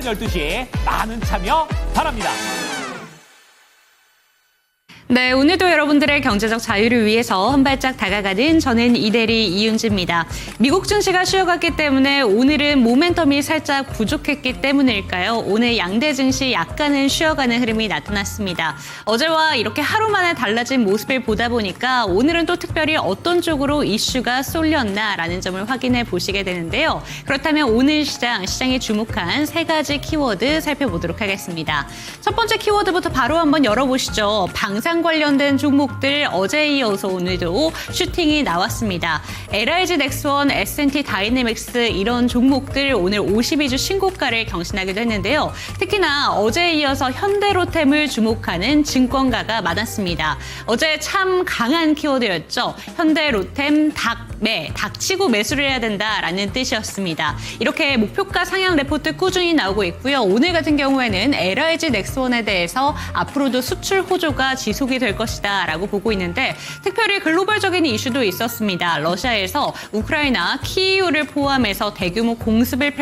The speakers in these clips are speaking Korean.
오전 12시 많은 참여 바랍니다. 네, 오늘도 여러분들의 경제적 자유를 위해서 한 발짝 다가가는 저는 이대리 이윤지입니다. 미국 증시가 쉬어갔기 때문에 오늘은 모멘텀이 살짝 부족했기 때문일까요? 오늘 양대 증시 약간은 쉬어가는 흐름이 나타났습니다. 어제와 이렇게 하루 만에 달라진 모습을 보다 보니까 오늘은 또 특별히 어떤 쪽으로 이슈가 쏠렸나라는 점을 확인해 보시게 되는데요. 그렇다면 오늘 시장이 주목한 세 가지 키워드 살펴보도록 하겠습니다. 첫 번째 키워드부터 바로 한번 열어보시죠. 방산 관련된 종목들 어제에 이어서 오늘도 슈팅이 나왔습니다. LIG 넥스원, S&T 다이내믹스 이런 종목들 오늘 52주 신고가를 경신하기도 했는데요. 특히나 어제에 이어서 현대로템을 주목하는 증권가가 많았습니다. 어제 참 강한 키워드였죠. 현대로템 닥치고 매수를 해야 된다라는 뜻이었습니다. 이렇게 목표가 상향 레포트 꾸준히 나오고 있고요. 오늘 같은 경우에는 LIG 넥스원에 대해서 앞으로도 수출 호조가 지속이 될 것이다 라고 보고 있는데 특별히 글로벌적인 이슈도 있었습니다. 러시아에서 우크라이나 키이우를 포함해서 대규모 공습을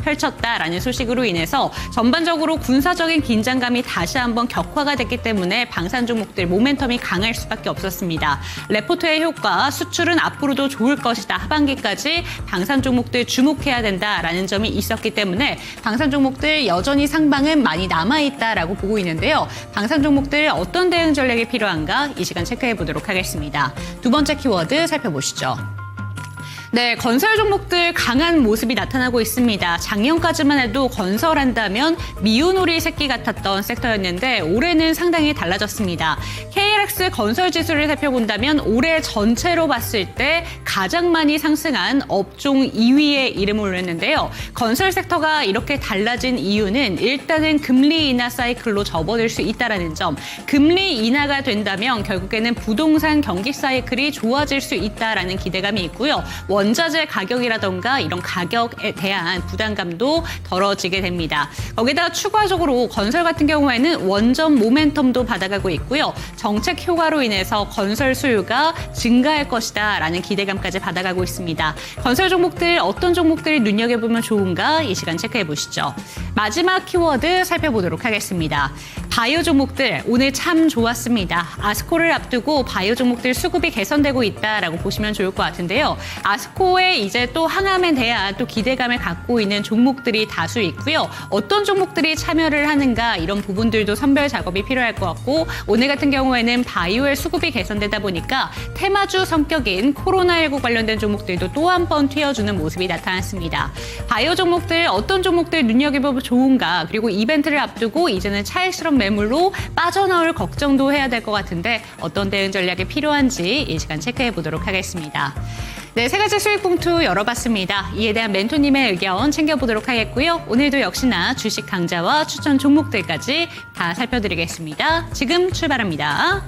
펼쳤다라는 소식으로 인해서 전반적으로 군사적인 긴장감이 다시 한번 격화가 됐기 때문에 방산 종목들 모멘텀이 강할 수밖에 없었습니다. 레포트의 효과, 수출은 앞으로도 좋을 것이다. 하반기까지 방산 종목들 주목해야 된다라는 점이 있었기 때문에 방산 종목들 여전히 상방은 많이 남아있다라고 보고 있는데요. 방산 종목들 어떤 대응 전략이 필요한가 이 시간 체크해 보도록 하겠습니다. 두 번째 키워드 살펴보시죠. 네, 건설 종목들 강한 모습이 나타나고 있습니다. 작년까지만 해도 건설한다면 미운오리 새끼 같았던 섹터였는데 올해는 상당히 달라졌습니다. KLX 건설 지수를 살펴본다면 올해 전체로 봤을 때 가장 많이 상승한 업종 2위에 이름을 올렸는데요. 건설 섹터가 이렇게 달라진 이유는 일단은 금리 인하 사이클로 접어들 수 있다는 점. 금리 인하가 된다면 결국에는 부동산 경기 사이클이 좋아질 수 있다는 기대감이 있고요. 원자재 가격이라던가 이런 가격에 대한 부담감도 덜어지게 됩니다. 거기다가 추가적으로 건설 같은 경우에는 원전 모멘텀도 받아가고 있고요. 정책 효과로 인해서 건설 수요가 증가할 것이다 라는 기대감까지 받아가고 있습니다. 건설 종목들 어떤 종목들 눈여겨보면 좋은가 이 시간 체크해 보시죠. 마지막 키워드 살펴보도록 하겠습니다. 바이오 종목들 오늘 참 좋았습니다. 아스코를 앞두고 바이오 종목들 수급이 개선되고 있다라고 보시면 좋을 것 같은데요. 아스코에 이제 또 항암에 대한 또 기대감을 갖고 있는 종목들이 다수 있고요. 어떤 종목들이 참여를 하는가 이런 부분들도 선별 작업이 필요할 것 같고 오늘 같은 경우에는 바이오의 수급이 개선되다 보니까 테마주 성격인 코로나19 관련된 종목들도 또 한 번 튀어주는 모습이 나타났습니다. 바이오 종목들 어떤 종목들 눈여겨보면 좋은가 그리고 이벤트를 앞두고 이제는 차익 실험 매물로 빠져나올 걱정도 해야 될 것 같은데 어떤 대응 전략이 필요한지 이 시간 체크해 보도록 하겠습니다. 네, 세 가지 수익 봉투 열어봤습니다. 이에 대한 멘토님의 의견 챙겨보도록 하겠고요. 오늘도 역시나 주식 강좌와 추천 종목들까지 다 살펴드리겠습니다. 지금 출발합니다.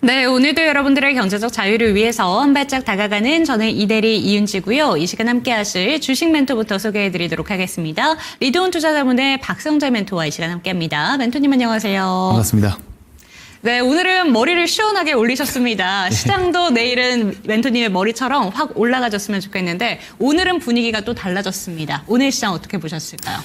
네, 오늘도 여러분들의 경제적 자유를 위해서 한 발짝 다가가는 저는 이대리 이윤지고요. 이 시간 함께 하실 주식 멘토부터 소개해드리도록 하겠습니다. 리드온 투자자문의 박성재 멘토와 이 시간 함께합니다. 멘토님 안녕하세요. 반갑습니다. 네, 오늘은 머리를 시원하게 올리셨습니다. 시장도 내일은 멘토님의 머리처럼 확 올라가졌으면 좋겠는데 오늘은 분위기가 또 달라졌습니다. 오늘 시장 어떻게 보셨을까요?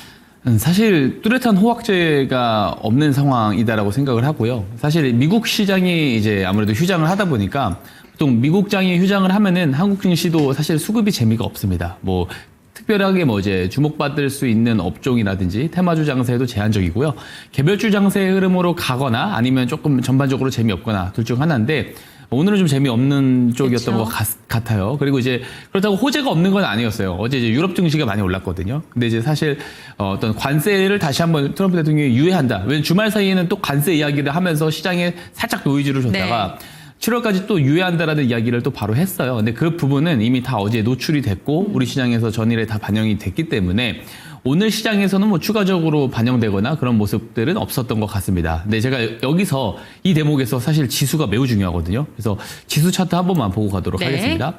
사실 뚜렷한 호황제가 없는 상황이다라고 생각을 하고요. 사실 미국 시장이 이제 아무래도 휴장을 하다 보니까 보통 미국장이 휴장을 하면은 한국 증시도 사실 수급이 재미가 없습니다. 뭐 특별하게 뭐 이제 주목받을 수 있는 업종이라든지 테마주 장세도 제한적이고요. 개별주 장세의 흐름으로 가거나 아니면 조금 전반적으로 재미없거나 둘 중 하나인데 오늘은 좀 재미없는 쪽이었던 그렇죠. 것 같아요. 그리고 이제 그렇다고 호재가 없는 건 아니었어요. 어제 이제 유럽 증시가 많이 올랐거든요. 근데 이제 사실 어떤 관세를 다시 한번 트럼프 대통령이 유예한다. 왜냐면 주말 사이에는 또 관세 이야기를 하면서 시장에 살짝 노이즈를 줬다가 7월까지 또 유예한다라는 이야기를 또 바로 했어요. 근데 그 부분은 이미 다 어제 노출이 됐고 우리 시장에서 전일에 다 반영이 됐기 때문에 오늘 시장에서는 뭐 추가적으로 반영되거나 그런 모습들은 없었던 것 같습니다. 근데 제가 여기서 이 대목에서 사실 지수가 매우 중요하거든요. 그래서 지수 차트 한 번만 보고 가도록 하겠습니다.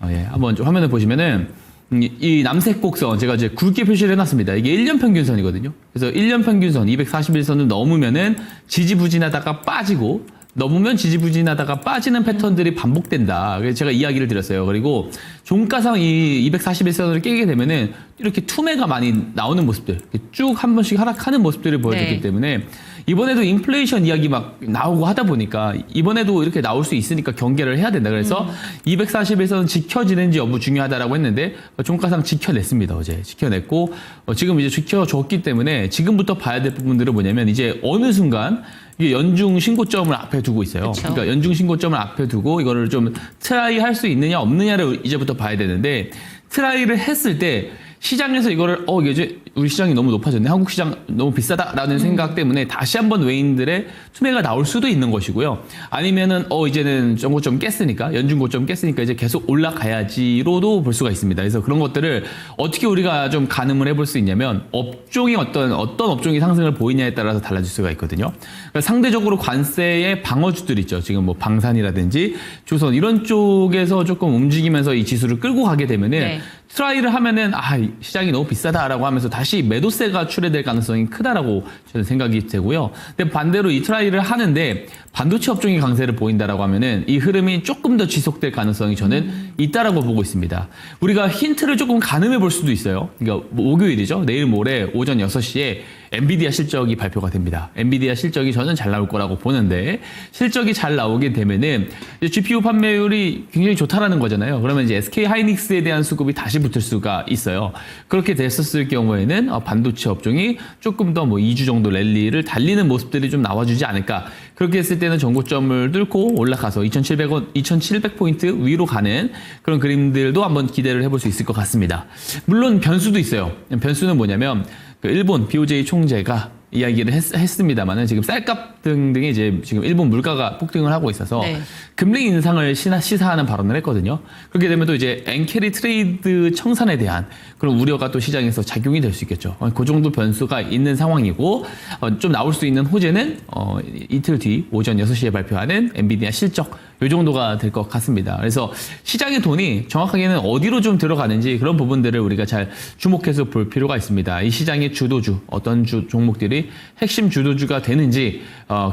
예, 한번 좀 화면을 보시면은 이 남색 곡선 제가 이제 굵게 표시를 해놨습니다. 이게 1년 평균선이거든요. 그래서 1년 평균선 241선을 넘으면은 지지부진하다가 빠지고 넘으면 지지부진하다가 빠지는 패턴들이 반복된다. 그래서 제가 이야기를 드렸어요. 그리고 종가상 이 241선을 깨게 되면은 이렇게 투매가 많이 나오는 모습들, 쭉 한 번씩 하락하는 모습들을 보여줬기 때문에 이번에도 인플레이션 이야기 막 나오고 하다 보니까 이번에도 이렇게 나올 수 있으니까 경계를 해야 된다. 그래서 241선 지켜지는지 여부 중요하다라고 했는데 종가상 지켜냈습니다. 어제 지켜냈고 지금 이제 지켜줬기 때문에 지금부터 봐야 될 부분들은 뭐냐면 이제 어느 순간 이게 연중 신고점을 앞에 두고 있어요. 그쵸. 그러니까 연중 신고점을 앞에 두고 이거를 좀 트라이 할 수 있느냐 없느냐를 이제부터 봐야 되는데 트라이를 했을 때 시장에서 이거를 이제 우리 시장이 너무 높아졌네. 한국 시장 너무 비싸다라는 생각 때문에 다시 한번 외인들의 투매가 나올 수도 있는 것이고요. 아니면은 이제는 정고점 깼으니까 연중고점 깼으니까 이제 계속 올라가야지로도 볼 수가 있습니다. 그래서 그런 것들을 어떻게 우리가 좀 가늠을 해볼 수 있냐면 업종이 어떤 업종이 상승을 보이냐에 따라서 달라질 수가 있거든요. 그러니까 상대적으로 관세의 방어주들 있죠. 지금 뭐 방산이라든지 조선 이런 쪽에서 조금 움직이면서 이 지수를 끌고 가게 되면은 트라이를 하면은 시장이 너무 비싸다라고 하면서 다시 매도세가 출회될 가능성이 크다라고 저는 생각이 되고요. 근데 반대로 이 트라이를 하는데 반도체 업종이 강세를 보인다라고 하면은 이 흐름이 조금 더 지속될 가능성이 저는 있다라고 보고 있습니다. 우리가 힌트를 조금 가늠해 볼 수도 있어요. 그러니까 목요일이죠. 내일 모레 오전 6시에 엔비디아 실적이 발표가 됩니다. 엔비디아 실적이 저는 잘 나올 거라고 보는데 실적이 잘 나오게 되면은 GPU 판매율이 굉장히 좋다라는 거잖아요. 그러면 이제 SK 하이닉스에 대한 수급이 다시 붙을 수가 있어요. 그렇게 됐었을 경우에는 반도체 업종이 조금 더 뭐 2주 정도 랠리를 달리는 모습들이 좀 나와주지 않을까. 그렇게 했을 때는 전고점을 뚫고 올라가서 2,700포인트 위로 가는 그런 그림들도 한번 기대를 해볼 수 있을 것 같습니다. 물론 변수도 있어요. 변수는 뭐냐면 일본 BOJ 총재가 이야기를 했습니다만은 지금 쌀값 등등이 이제 지금 일본 물가가 폭등을 하고 있어서 금리 인상을 시사하는 발언을 했거든요. 그렇게 되면 또 이제 엔캐리 트레이드 청산에 대한 그런 우려가 또 시장에서 작용이 될 수 있겠죠. 그 정도 변수가 있는 상황이고 좀 나올 수 있는 호재는 이틀 뒤 오전 6시에 발표하는 엔비디아 실적 이 정도가 될 것 같습니다. 그래서 시장의 돈이 정확하게는 어디로 좀 들어가는지 그런 부분들을 우리가 잘 주목해서 볼 필요가 있습니다. 이 시장의 주도주, 어떤 종목들이 핵심 주도주가 되는지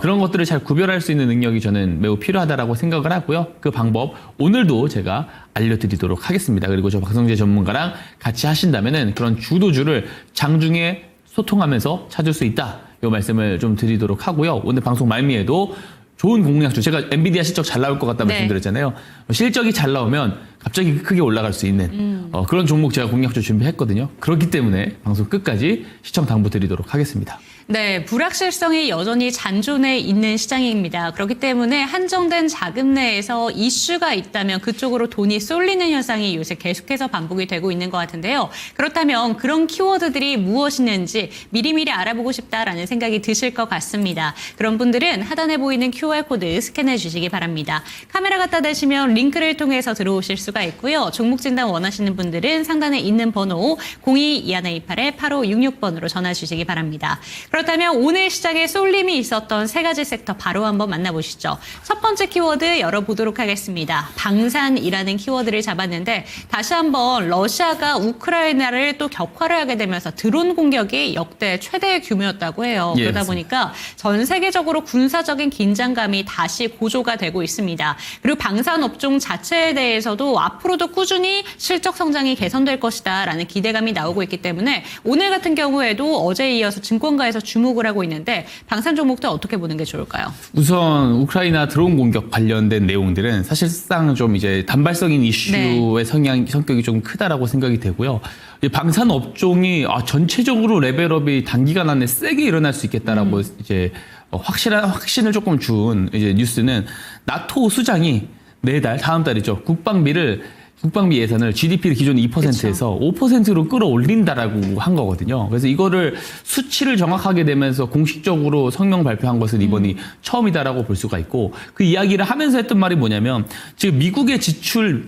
그런 것들을 잘 구별할 수 있는 능력이 저는 매우 필요하다라고 생각을 하고요. 그 방법 오늘도 제가 알려드리도록 하겠습니다. 그리고 저 박성재 전문가랑 같이 하신다면은 그런 주도주를 장중에 소통하면서 찾을 수 있다. 이 말씀을 좀 드리도록 하고요. 오늘 방송 말미에도 좋은 공략주, 제가 엔비디아 실적 잘 나올 것 같다 말씀드렸잖아요. 실적이 잘 나오면 갑자기 크게 올라갈 수 있는 그런 종목 제가 공략주 준비했거든요. 그렇기 때문에 방송 끝까지 시청 당부드리도록 하겠습니다. 네, 불확실성이 여전히 잔존해 있는 시장입니다. 그렇기 때문에 한정된 자금 내에서 이슈가 있다면 그쪽으로 돈이 쏠리는 현상이 요새 계속해서 반복이 되고 있는 것 같은데요. 그렇다면 그런 키워드들이 무엇이는지 미리미리 알아보고 싶다라는 생각이 드실 것 같습니다. 그런 분들은 하단에 보이는 QR코드 스캔해 주시기 바랍니다. 카메라 갖다 대시면 링크를 통해서 들어오실 수가 있고요. 종목 진단 원하시는 분들은 상단에 있는 번호 02-2128-8566번으로 전화 주시기 바랍니다. 그렇다면 오늘 시장에 쏠림이 있었던 세 가지 섹터 바로 한번 만나보시죠. 첫 번째 키워드 열어보도록 하겠습니다. 방산이라는 키워드를 잡았는데 다시 한번 러시아가 우크라이나를 또 격화를 하게 되면서 드론 공격이 역대 최대 규모였다고 해요. 예, 그러다 맞습니다. 보니까 전 세계적으로 군사적인 긴장감이 다시 고조가 되고 있습니다. 그리고 방산 업종 자체에 대해서도 앞으로도 꾸준히 실적 성장이 개선될 것이다라는 기대감이 나오고 있기 때문에 오늘 같은 경우에도 어제에 이어서 증권가에서 주목을 하고 있는데 방산 종목도 어떻게 보는 게 좋을까요? 우선 우크라이나 드론 공격 관련된 내용들은 사실상 좀 이제 단발성인 이슈의 성격이 좀 크다라고 생각이 되고요. 이 방산 업종이 전체적으로 레벨업이 단기간 안에 세게 일어날 수 있겠다라고 이제 확신을 조금 준 이제 뉴스는 나토 수장이 내달 다음 달이죠. 국방비 예산을 GDP를 기존 2%에서 5%로 끌어올린다라고 한 거거든요. 그래서 이거를 수치를 정확하게 내면서 공식적으로 성명 발표한 것은 이번이 처음이다라고 볼 수가 있고 그 이야기를 하면서 했던 말이 뭐냐면 지금 미국의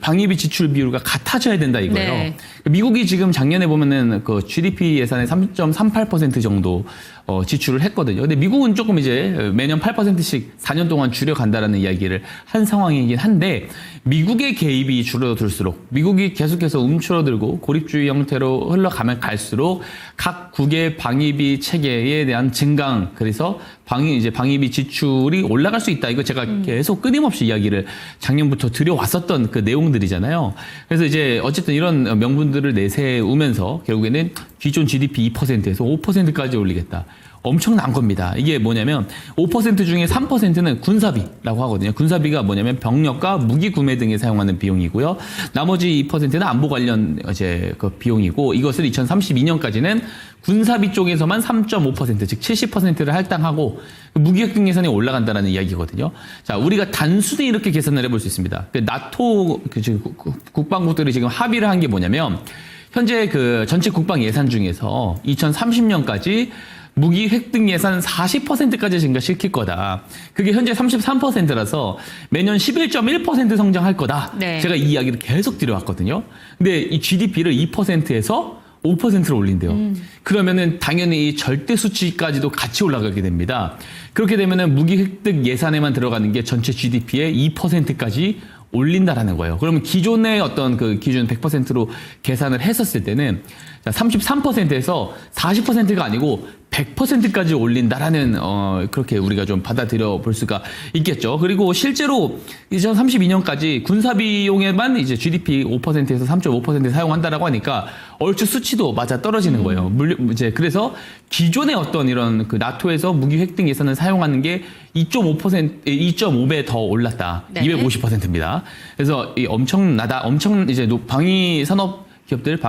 방위비 지출 비율과 같아져야 된다 이거예요. 네. 미국이 지금 작년에 보면은 그 GDP 예산의 3.38% 정도 지출을 했거든요. 근데 미국은 조금 이제 매년 8%씩 4년 동안 줄여간다라는 이야기를 한 상황이긴 한데 미국의 개입이 줄어들수록 미국이 계속해서 움츠러들고 고립주의 형태로 흘러가면 갈수록 각 국의 방위비 체계에 대한 증강 그래서 방위비 지출이 올라갈 수 있다. 이거 제가 계속 끊임없이 이야기를 작년부터 드려왔었던 그 내용들이잖아요. 그래서 이제 어쨌든 이런 명분들을 내세우면서 결국에는 기존 GDP 2%에서 5%까지 올리겠다. 엄청난 겁니다. 이게 뭐냐면 5% 중에 3%는 군사비라고 하거든요. 군사비가 뭐냐면 병력과 무기 구매 등에 사용하는 비용이고요. 나머지 2%는 안보 관련 이제 그 비용이고 이것을 2032년까지는 군사비 쪽에서만 3.5% 즉 70%를 할당하고 무기획득 예산이 올라간다는 이야기거든요. 자, 우리가 단순히 이렇게 계산을 해볼 수 있습니다. 나토 국방국들이 지금 합의를 한 게 뭐냐면 현재 그 전체 국방 예산 중에서 2030년까지 무기 획득 예산 40%까지 증가시킬 거다. 그게 현재 33%라서 매년 11.1% 성장할 거다. 네. 제가 이 이야기를 계속 드려왔거든요. 근데 이 GDP를 2%에서 5%로 올린대요. 그러면은 당연히 이 절대 수치까지도 같이 올라가게 됩니다. 그렇게 되면은 무기 획득 예산에만 들어가는 게 전체 GDP의 2%까지 올린다라는 거예요. 그러면 기존의 어떤 그 기준 100%로 계산을 했었을 때는 33%에서 40%가 아니고 100%까지 올린다라는 그렇게 우리가 좀 받아들여 볼 수가 있겠죠. 그리고 실제로 2032년까지 군사 비용에만 이제 GDP 5%에서 3.5% 사용한다라고 하니까 얼추 수치도 맞아 떨어지는 거예요. 이제 그래서 기존의 어떤 이런 그 나토에서 무기 획득 예산을 사용하는 게 2.5배 더 올랐다. 네. 250%입니다. 그래서 이 엄청나다. 이제 방위 산업 기업들,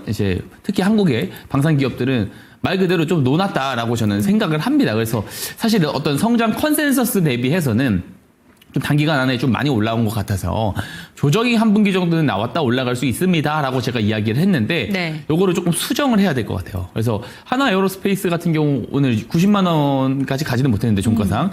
이제 특히 한국의 방산 기업들은 말 그대로 좀 노났다라고 저는 생각을 합니다. 그래서 사실 어떤 성장 컨센서스 대비해서는 좀 단기간 안에 좀 많이 올라온 것 같아서 조정이 한 분기 정도는 나왔다 올라갈 수 있습니다라고 제가 이야기를 했는데 네. 요거를 조금 수정을 해야 될 것 같아요. 그래서 하나 에어로스페이스 같은 경우 오늘 90만 원까지 가지는 못했는데 종가상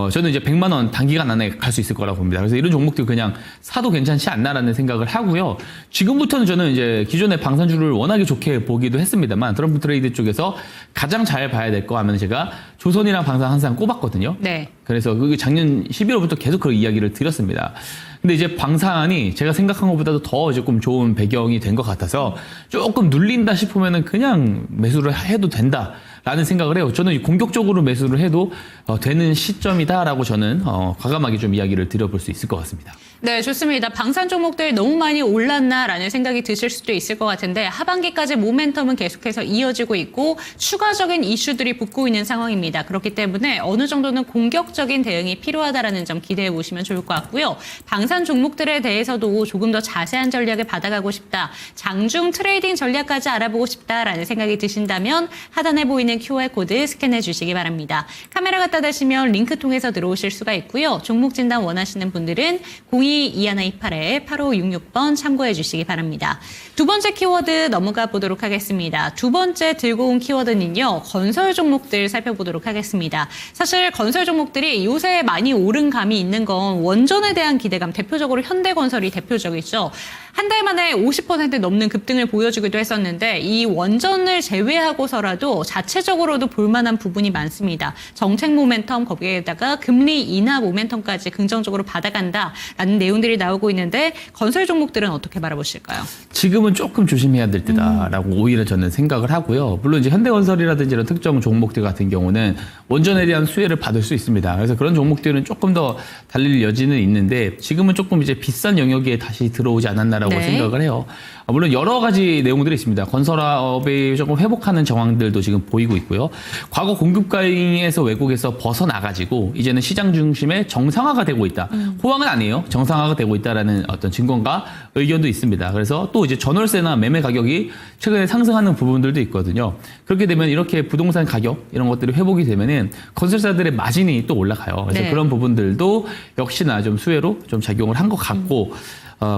저는 이제 100만 원 단기간 안에 갈 수 있을 거라고 봅니다. 그래서 이런 종목들 그냥 사도 괜찮지 않나라는 생각을 하고요. 지금부터는 저는 이제 기존의 방산주를 워낙에 좋게 보기도 했습니다만 트럼프 트레이드 쪽에서 가장 잘 봐야 될 거 하면 제가 조선이랑 방산 항상 꼽았거든요. 네. 그래서 그 작년 11월부터 계속 그 이야기를 드렸습니다. 근데 이제 방산이 제가 생각한 것보다도 더 조금 좋은 배경이 된 것 같아서 조금 눌린다 싶으면은 그냥 매수를 해도 된다라는 생각을 해요. 저는 공격적으로 매수를 해도 되는 시점이다라고 저는 과감하게 좀 이야기를 드려볼 수 있을 것 같습니다. 네, 좋습니다. 방산 종목들 너무 많이 올랐나라는 생각이 드실 수도 있을 것 같은데 하반기까지 모멘텀은 계속해서 이어지고 있고 추가적인 이슈들이 붙고 있는 상황입니다. 그렇기 때문에 어느 정도는 공격적인 대응이 필요하다라는 점 기대해 보시면 좋을 것 같고요. 방산 종목들에 대해서도 조금 더 자세한 전략을 받아가고 싶다. 장중 트레이딩 전략까지 알아보고 싶다라는 생각이 드신다면 하단에 보이는 QR코드 스캔해 주시기 바랍니다. 카메라 갖다 대시면 링크 통해서 들어오실 수가 있고요. 종목 진단 원하시는 분들은 02-2128-8566번 참고해 주시기 바랍니다. 두 번째 키워드 넘어가 보도록 하겠습니다. 두 번째 들고 온 키워드는요. 건설 종목들 살펴보도록 하겠습니다. 사실 건설 종목들이 요새 많이 오른 감이 있는 건 원전에 대한 기대감, 대표적으로 현대건설이 대표적이죠. 한 달 만에 50% 넘는 급등을 보여주기도 했었는데 이 원전을 제외하고서라도 자체적으로도 볼만한 부분이 많습니다. 정책 모멘텀 거기에다가 금리 인하 모멘텀까지 긍정적으로 받아간다라는 내용들이 나오고 있는데 건설 종목들은 어떻게 바라보실까요? 지금은 조금 조심해야 될 때다라고 오히려 저는 생각을 하고요. 물론 이제 현대건설이라든지 이런 특정 종목들 같은 경우는 원전에 대한 수혜를 받을 수 있습니다. 그래서 그런 종목들은 조금 더 달릴 여지는 있는데 지금은 조금 이제 비싼 영역에 다시 들어오지 않았나라고 네. 생각을 해요. 물론 여러 가지 내용들이 있습니다. 건설업이 조금 회복하는 정황들도 지금 보이고 있고요. 과거 공급 과잉에서 외국에서 벗어나가지고 이제는 시장 중심의 정상화가 되고 있다. 호황은 아니에요. 정상화가 되고 있다라는 어떤 증거과 의견도 있습니다. 그래서 또 이제 전월세나 매매 가격이 최근에 상승하는 부분들도 있거든요. 그렇게 되면 이렇게 부동산 가격 이런 것들이 회복이 되면은 건설사들의 마진이 또 올라가요. 그래서 네. 그런 부분들도 역시나 좀 수혜로 좀 작용을 한 것 같고,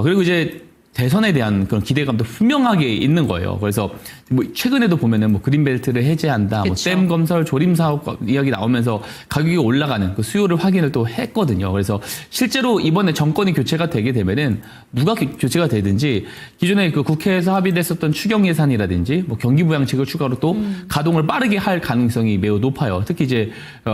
그리고 이제 대선에 대한 그런 기대감도 분명하게 있는 거예요. 그래서 뭐 최근에도 보면은 뭐 그린벨트를 해제한다, 뭐 그쵸. 댐 건설 조림 사업 이야기 나오면서 가격이 올라가는 그 수요를 확인을 또 했거든요. 그래서 실제로 이번에 정권이 교체가 되게 되면은 누가 교체가 되든지 기존에 그 국회에서 합의됐었던 추경 예산이라든지 뭐 경기 부양책을 추가로 또 가동을 빠르게 할 가능성이 매우 높아요. 특히 이제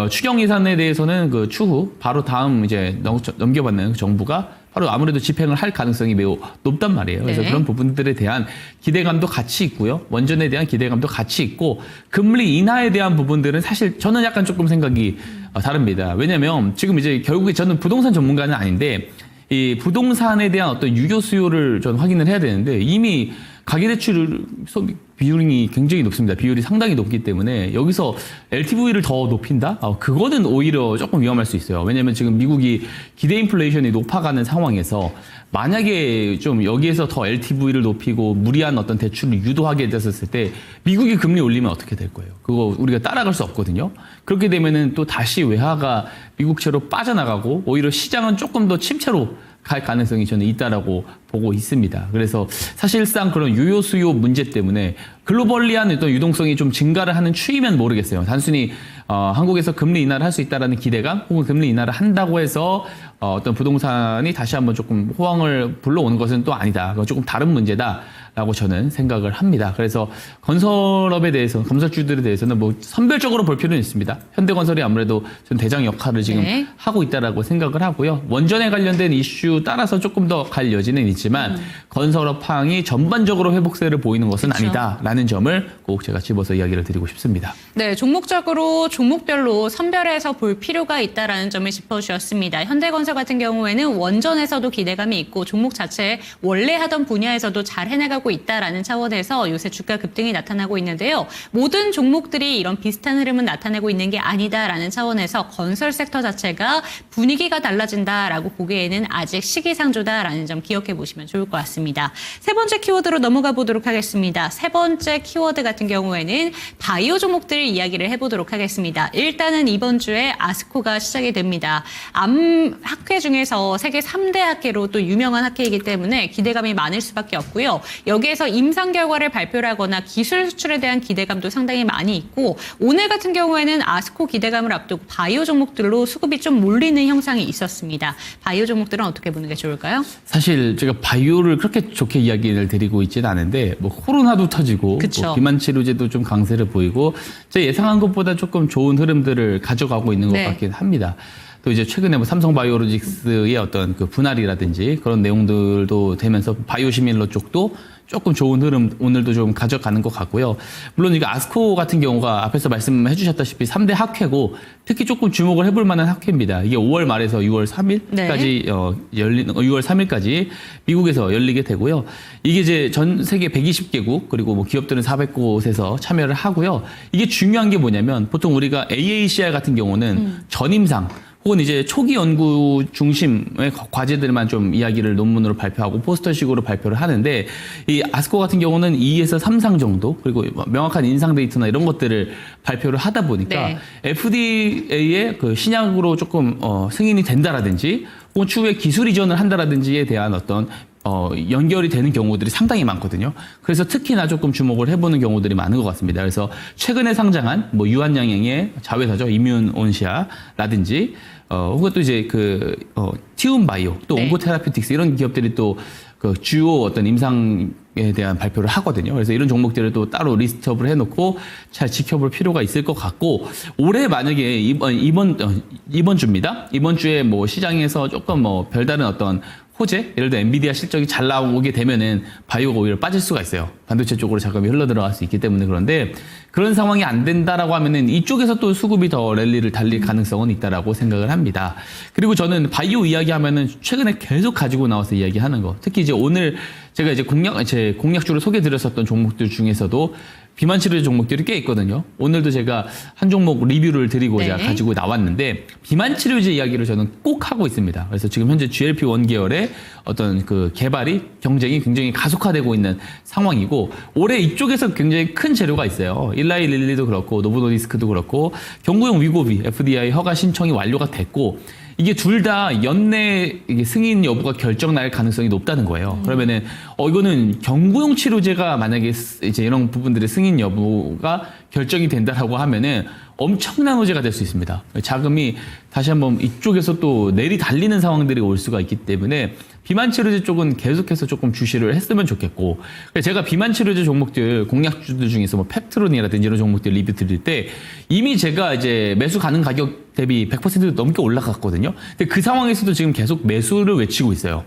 추경 예산에 대해서는 그 추후 바로 다음 이제 넘겨받는 정부가 바로 아무래도 집행을 할 가능성이 매우 높단 말이에요. 그래서 네. 그런 부분들에 대한 기대감도 같이 있고요. 원전에 대한 기대감도 같이 있고 금리 인하에 대한 부분들은 사실 저는 약간 조금 생각이 다릅니다. 왜냐하면 지금 이제 결국에 저는 부동산 전문가는 아닌데 이 부동산에 대한 어떤 유효 수요를 전 확인을 해야 되는데 이미 가계대출 비율이 굉장히 높습니다. 비율이 상당히 높기 때문에 여기서 LTV를 더 높인다? 그거는 오히려 조금 위험할 수 있어요. 왜냐하면 지금 미국이 기대 인플레이션이 높아가는 상황에서 만약에 좀 여기에서 더 LTV를 높이고 무리한 어떤 대출을 유도하게 됐었을 때 미국이 금리 올리면 어떻게 될 거예요? 그거 우리가 따라갈 수 없거든요. 그렇게 되면은 또 다시 외화가 미국채로 빠져나가고 오히려 시장은 조금 더 침체로 갈 가능성이 저는 있다라고 보고 있습니다. 그래서 사실상 그런 유효 수요 문제 때문에 글로벌리한 어떤 유동성이 좀 증가를 하는 추이면 모르겠어요. 단순히 한국에서 금리 인하를 할 수 있다라는 기대감 혹은 금리 인하를 한다고 해서 어떤 부동산이 다시 한번 조금 호황을 불러오는 것은 또 아니다. 그건 조금 다른 문제다라고 저는 생각을 합니다. 그래서 건설업에 대해서 건설주들에 대해서는 뭐 선별적으로 볼 필요는 있습니다. 현대건설이 아무래도 전 대장 역할을 지금 네. 하고 있다라고 생각을 하고요. 원전에 관련된 이슈 따라서 조금 더 갈 여지는 있지만 건설업황이 전반적으로 회복세를 보이는 것은 그쵸. 아니다라는 점을 꼭 제가 집어서 이야기를 드리고 싶습니다. 네, 종목적으로 종목별로 선별해서 볼 필요가 있다라는 점을 짚어주셨습니다. 현대건설 같은 경우에는 원전에서도 기대감이 있고 종목 자체 원래 하던 분야에서도 잘 해나가고 있다라는 차원에서 요새 주가 급등이 나타나고 있는데요. 모든 종목들이 이런 비슷한 흐름은 나타내고 있는 게 아니다라는 차원에서 건설 섹터 자체가 분위기가 달라진다라고 보기에는 아직 시기상조다라는 점 기억해 보시면 좋을 것 같습니다. 세 번째 키워드로 넘어가 보도록 하겠습니다. 세 번째 키워드 같은 경우에는 바이오 종목들 이야기를 해보도록 하겠습니다. 일단은 이번 주에 아스코가 시작이 됩니다. 암 학회 중에서 세계 3대 학회로 또 유명한 학회이기 때문에 기대감이 많을 수밖에 없고요. 여기에서 임상 결과를 발표를 하거나 기술 수출에 대한 기대감도 상당히 많이 있고 오늘 같은 경우에는 아스코 기대감을 앞두고 바이오 종목들로 수급이 좀 몰리는 형상이 있었습니다. 바이오 종목들은 어떻게 보는 게 좋을까요? 사실 제가 바이오를 그렇게 좋게 이야기를 드리고 있지는 않은데 뭐 코로나도 터지고 그쵸. 뭐 비만 치료제도 좀 강세를 보이고 제가 예상한 것보다 조금 좋은 흐름들을 가져가고 있는 것 네. 같긴 합니다. 또 이제 최근에 뭐 삼성바이오로직스의 어떤 그 분할이라든지 그런 내용들도 되면서 바이오시밀러 쪽도 조금 좋은 흐름 오늘도 좀 가져가는 것 같고요. 물론 이거 아스코 같은 경우가 앞에서 말씀해 주셨다시피 3대 학회고 특히 조금 주목을 해볼 만한 학회입니다. 이게 5월 말에서 6월 3일까지 열리는 6월 3일까지 미국에서 열리게 되고요. 이게 이제 전 세계 120개국 그리고 뭐 기업들은 400곳에서 참여를 하고요. 이게 중요한 게 뭐냐면 보통 우리가 AACR 같은 경우는 전임상 혹은 이제 초기 연구 중심의 과제들만 좀 이야기를 논문으로 발표하고 포스터식으로 발표를 하는데 이 아스코 같은 경우는 2에서 3상 정도 그리고 명확한 인상 데이터나 이런 것들을 발표를 하다 보니까 네. FDA의 그 신약으로 조금 승인이 된다라든지 혹은 추후에 기술 이전을 한다라든지에 대한 어떤 연결이 되는 경우들이 상당히 많거든요. 그래서 특히나 조금 주목을 해보는 경우들이 많은 것 같습니다. 그래서 최근에 상장한 뭐 유한양행의 자회사죠. 이뮨온시아라든지 혹은 또 이제 티움바이오 또 네. 온고테라피틱스 이런 기업들이 또 그 주요 어떤 임상에 대한 발표를 하거든요. 그래서 이런 종목들을 또 따로 리스트업을 해놓고 잘 지켜볼 필요가 있을 것 같고, 올해 만약에 이번 주입니다. 이번 주에 뭐 시장에서 조금 뭐 별다른 어떤 호재, 예를 들어 엔비디아 실적이 잘 나오게 되면은 바이오가 오히려 빠질 수가 있어요. 반도체 쪽으로 자금이 흘러 들어갈 수 있기 때문에. 그런데 그런 상황이 안 된다라고 하면은 이쪽에서 또 수급이 더 랠리를 달릴 가능성은 있다라고 생각을 합니다. 그리고 저는 바이오 이야기하면은 최근에 계속 가지고 나와서 이야기하는 거. 특히 이제 오늘 제가 이제 제 공략주로 소개드렸었던 종목들 중에서도 비만 치료제 종목들이 꽤 있거든요. 오늘도 제가 한 종목 리뷰를 드리고자 네. 가지고 나왔는데, 비만 치료제 이야기를 저는 꼭 하고 있습니다. 그래서 지금 현재 GLP-1 계열의 어떤 그 개발이 경쟁이 굉장히 가속화되고 있는 상황이고, 올해 이쪽에서 굉장히 큰 재료가 있어요. 일라이 릴리도 그렇고 노보노디스크도 그렇고 경구용 위고비 FDI 허가 신청이 완료가 됐고, 이게 둘 다 연내 승인 여부가 결정 날 가능성이 높다는 거예요. 그러면은 이거는 경구용 치료제가 만약에 이제 이런 부분들의 승인 여부가 결정이 된다라고 하면은 엄청난 호재가 될 수 있습니다. 자금이 다시 한번 이쪽에서 또 내리 달리는 상황들이 올 수가 있기 때문에 비만 치료제 쪽은 계속해서 조금 주시를 했으면 좋겠고, 제가 비만 치료제 종목들 공략주들 중에서 뭐 펩트론이라든지 이런 종목들 리뷰 드릴 때 이미 제가 이제 매수 가능 가격 대비 100% 넘게 올라갔거든요. 근데 그 상황에서도 지금 계속 매수를 외치고 있어요.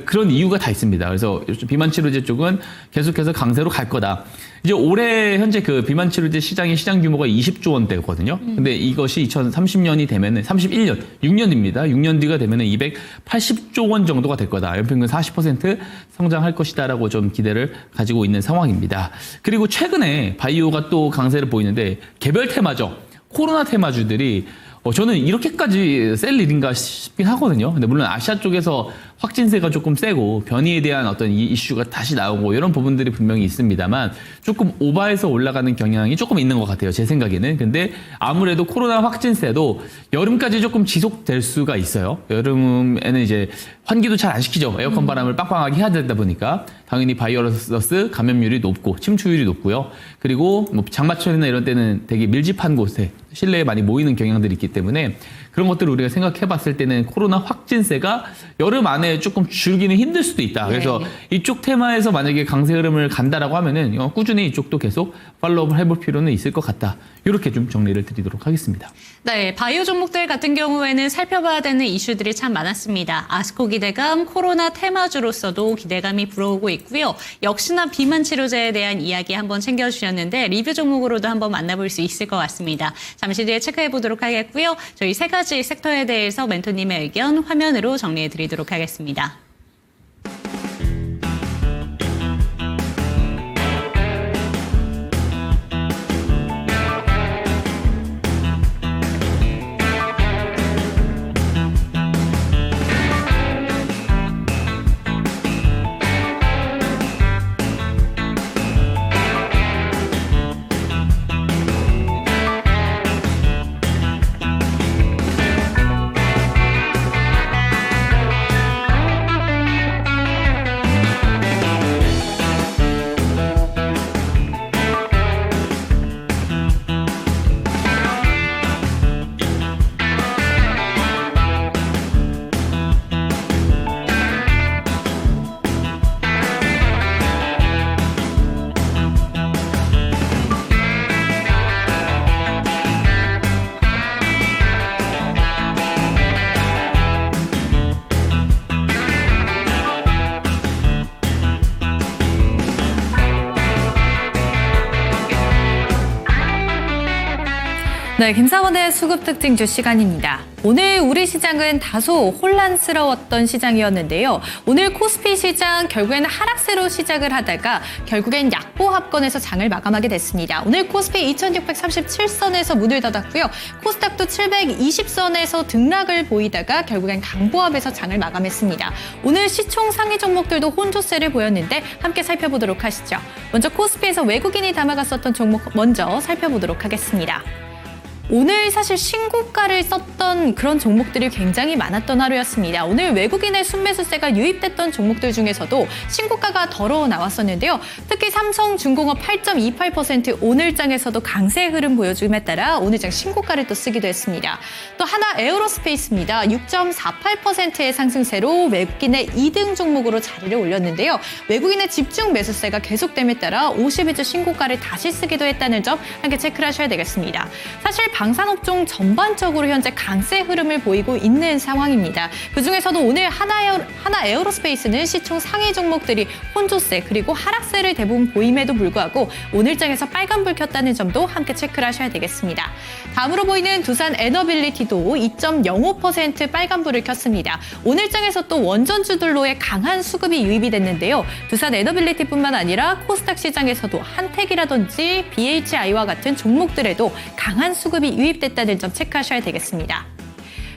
그런 이유가 다 있습니다. 그래서 비만 치료제 쪽은 계속해서 강세로 갈 거다. 이제 올해 현재 그 비만 치료제 시장의 시장 규모가 20조 원대거든요. 근데 이것이 2030년이 되면은 31년, 6년입니다. 6년 뒤가 되면은 280조 원 정도가 될 거다. 연평균 40% 성장할 것이다라고 좀 기대를 가지고 있는 상황입니다. 그리고 최근에 바이오가 또 강세를 보이는데 개별 테마죠. 코로나 테마주들이 저는 이렇게까지 셀 일인가 싶긴 하거든요. 근데 물론 아시아 쪽에서 확진세가 조금 세고 변이에 대한 어떤 이 이슈가 다시 나오고 이런 부분들이 분명히 있습니다만 조금 오버해서 올라가는 경향이 조금 있는 것 같아요. 제 생각에는. 근데 아무래도 코로나 확진세도 여름까지 조금 지속될 수가 있어요. 여름에는 이제 환기도 잘 안 시키죠. 에어컨 바람을 빵빵하게 해야 되다 보니까 당연히 바이러스 감염률이 높고 침투율이 높고요. 그리고 뭐 장마철이나 이런 때는 되게 밀집한 곳에 실내에 많이 모이는 경향들이 있기 때문에 그런 것들을 우리가 생각해 봤을 때는 코로나 확진세가 여름 안에 조금 줄기는 힘들 수도 있다. 그래서 이쪽 테마에서 만약에 강세 흐름을 간다라고 하면은 꾸준히 이쪽도 계속 팔로우업을 해볼 필요는 있을 것 같다. 이렇게 좀 정리를 드리도록 하겠습니다. 네, 바이오 종목들 같은 경우에는 살펴봐야 되는 이슈들이 참 많았습니다. 아스코 기대감, 코로나 테마주로서도 기대감이 불어오고 있고요. 역시나 비만 치료제에 대한 이야기 한번 챙겨주셨는데 리뷰 종목으로도 한번 만나볼 수 있을 것 같습니다. 잠시 뒤에 체크해 보도록 하겠고요. 저희 세 가지 섹터에 대해서 멘토님의 의견 화면으로 정리해 드리도록 하겠습니다. 네, 김사원의 수급 특징주 시간입니다. 오늘 우리 시장은 다소 혼란스러웠던 시장이었는데요. 오늘 코스피 시장 결국에는 하락세로 시작을 하다가 결국엔 약보합권에서 장을 마감하게 됐습니다. 오늘 코스피 2637선에서 문을 닫았고요. 코스닥도 720선에서 등락을 보이다가 결국엔 강보합에서 장을 마감했습니다. 오늘 시총 상위 종목들도 혼조세를 보였는데 함께 살펴보도록 하시죠. 먼저 코스피에서 외국인이 담아갔었던 종목 먼저 살펴보도록 하겠습니다. 오늘 사실 신고가를 썼던 그런 종목들이 굉장히 많았던 하루였습니다. 오늘 외국인의 순매수세가 유입됐던 종목들 중에서도 신고가가 덜어 나왔었는데요. 특히 삼성중공업 8.28% 오늘장에서도 강세 흐름 보여줌에 따라 오늘장 신고가를 또 쓰기도 했습니다. 또 하나 에어로스페이스입니다. 6.48%의 상승세로 외국인의 2등 종목으로 자리를 올렸는데요. 외국인의 집중 매수세가 계속됨에 따라 52주 신고가를 다시 쓰기도 했다는 점 함께 체크를 하셔야 되겠습니다. 사실 방산업종 전반적으로 현재 강세 흐름을 보이고 있는 상황입니다. 그중에서도 오늘 하나 에어로스페이스는 시총 상위 종목들이 혼조세 그리고 하락세를 대부분 보임에도 불구하고 오늘장에서 빨간불 켰다는 점도 함께 체크를 하셔야 되겠습니다. 다음으로 보이는 두산 에너빌리티도 2.05% 빨간불을 켰습니다. 오늘장에서 또 원전주들로의 강한 수급이 유입이 됐는데요. 두산 에너빌리티뿐만 아니라 코스닥 시장에서도 한택이라든지 BHI와 같은 종목들에도 강한 수급이 유입됐다는 점 체크하셔야 되겠습니다.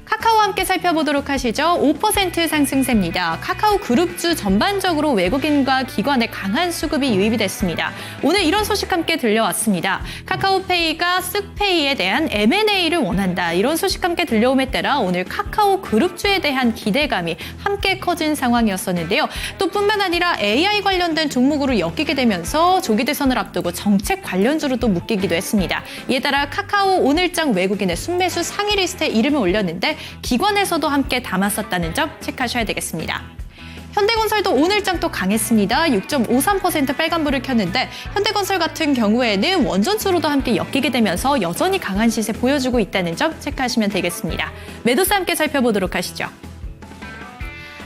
카카오와 함께 살펴보도록 하시죠. 5% 상승세입니다. 카카오 그룹주 전반적으로 외국인과 기관의 강한 수급이 유입이 됐습니다. 오늘 이런 소식 함께 들려왔습니다. 카카오페이가 쓱페이에 대한 M&A를 원한다. 이런 소식 함께 들려옴에 따라 오늘 카카오 그룹주에 대한 기대감이 함께 커진 상황이었었는데요. 또 뿐만 아니라 AI 관련된 종목으로 엮이게 되면서 조기 대선을 앞두고 정책 관련주로 또 묶이기도 했습니다. 이에 따라 카카오 오늘장 외국인의 순매수 상위 리스트에 이름을 올렸는데 기관에서도 함께 담았었다는 점 체크하셔야 되겠습니다. 현대건설도 오늘장 또 강했습니다. 6.53% 빨간불을 켰는데 현대건설 같은 경우에는 원전주로도 함께 엮이게 되면서 여전히 강한 시세 보여주고 있다는 점 체크하시면 되겠습니다. 매도세 함께 살펴보도록 하시죠.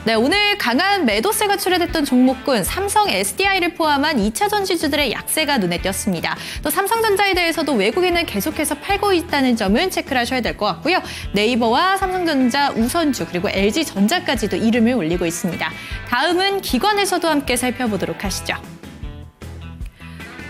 네, 오늘 강한 매도세가 출회됐던 종목군 삼성 SDI를 포함한 2차 전지주들의 약세가 눈에 띄었습니다. 또 삼성전자에 대해서도 외국인은 계속해서 팔고 있다는 점은 체크를 하셔야 될 것 같고요. 네이버와 삼성전자, 우선주 그리고 LG전자까지도 이름을 올리고 있습니다. 다음은 기관에서도 함께 살펴보도록 하시죠.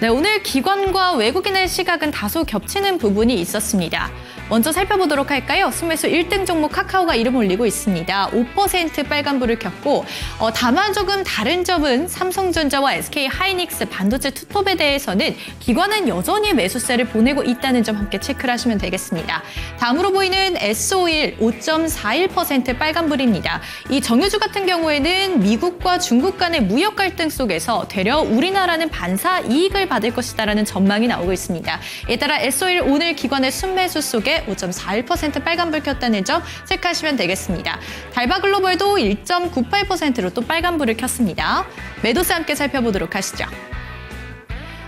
네, 오늘 기관과 외국인의 시각은 다소 겹치는 부분이 있었습니다. 먼저 살펴보도록 할까요? 순매수 1등 종목 카카오가 이름 올리고 있습니다. 5% 빨간불을 켰고 다만 조금 다른 점은 삼성전자와 SK하이닉스 반도체 투톱에 대해서는 기관은 여전히 매수세를 보내고 있다는 점 함께 체크를 하시면 되겠습니다. 다음으로 보이는 S-오일 5.41% 빨간불입니다. 이 정유주 같은 경우에는 미국과 중국 간의 무역 갈등 속에서 되려 우리나라는 반사 이익을 받을 것이다라는 전망이 나오고 있습니다. 이에 따라 S-오일 오늘 기관의 순매수 속에 5.41% 빨간불 켰다는 점 체크하시면 되겠습니다. 달바글로벌도 1.98%로 또 빨간불을 켰습니다. 매도세 함께 살펴보도록 하시죠.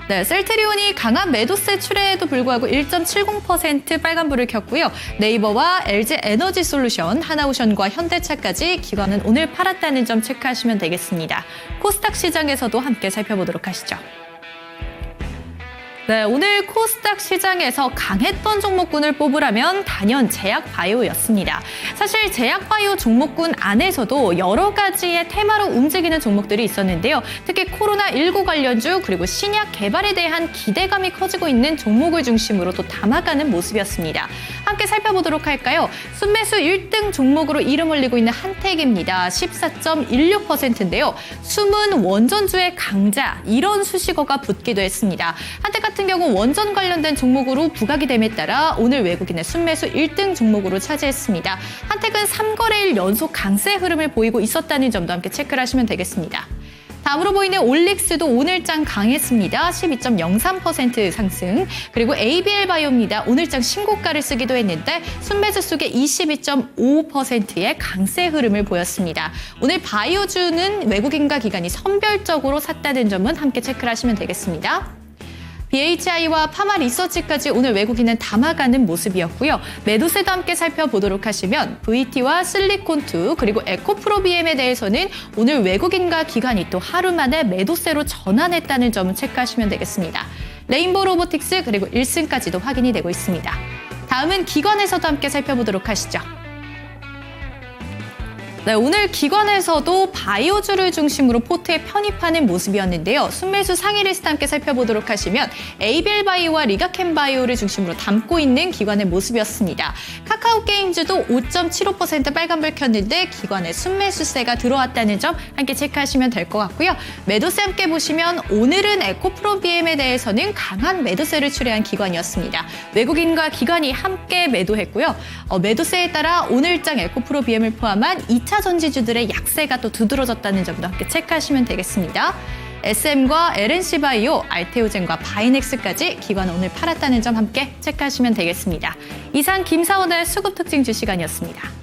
네, 셀트리온이 강한 매도세 출회에도 불구하고 1.70% 빨간불을 켰고요. 네이버와 LG에너지솔루션, 하나오션과 현대차까지 기관은 오늘 팔았다는 점 체크하시면 되겠습니다. 코스닥 시장에서도 함께 살펴보도록 하시죠. 네, 오늘 코스닥 시장에서 강했던 종목군을 뽑으라면 단연 제약바이오였습니다. 사실 제약바이오 종목군 안에서도 여러 가지의 테마로 움직이는 종목들이 있었는데요. 특히 코로나19 관련주 그리고 신약 개발에 대한 기대감이 커지고 있는 종목을 중심으로 또 담아가는 모습이었습니다. 함께 살펴보도록 할까요? 순매수 1등 종목으로 이름 올리고 있는 한택입니다. 14.16%인데요. 숨은 원전주의 강자, 이런 수식어가 붙기도 했습니다. 한택 같은 경우 원전 관련된 종목으로 부각이 됨에 따라 오늘 외국인의 순매수 1등 종목으로 차지했습니다. 한택은 3거래일 연속 강세 흐름을 보이고 있었다는 점도 함께 체크를 하시면 되겠습니다. 다음으로 보이는 올릭스도 오늘장 강했습니다. 12.03% 상승. 그리고 ABL바이오입니다. 오늘장 신고가를 쓰기도 했는데 순매수 속에 22.5%의 강세 흐름을 보였습니다. 오늘 바이오주는 외국인과 기관이 선별적으로 샀다는 점은 함께 체크를 하시면 되겠습니다. BHI와 파마 리서치까지 오늘 외국인은 담아가는 모습이었고요. 매도세도 함께 살펴보도록 하시면 VT와 실리콘2 그리고 에코프로비엠에 대해서는 오늘 외국인과 기관이 또 하루 만에 매도세로 전환했다는 점을 체크하시면 되겠습니다. 레인보우 로보틱스 그리고 1승까지도 확인이 되고 있습니다. 다음은 기관에서도 함께 살펴보도록 하시죠. 네, 오늘 기관에서도 바이오주를 중심으로 포트에 편입하는 모습이었는데요. 순매수 상위 리스트 함께 살펴보도록 하시면 에이빌바이오와 리가캠바이오를 중심으로 담고 있는 기관의 모습이었습니다. 카카오게임즈도 5.75% 빨간불 켰는데 기관에 순매수세가 들어왔다는 점 함께 체크하시면 될 것 같고요. 매도세 함께 보시면 오늘은 에코프로비엠에 대해서는 강한 매도세를 출회한 기관이었습니다. 외국인과 기관이 함께 매도했고요. 매도세에 따라 오늘장 에코프로비엠을 포함한 2차 전지주들의 약세가 또 두드러졌다는 점도 함께 체크하시면 되겠습니다. SM과 LNC바이오, 알테오젠과 바이넥스까지 기관은 오늘 팔았다는 점 함께 체크하시면 되겠습니다. 이상 김사원의 수급 특징 주 시간이었습니다.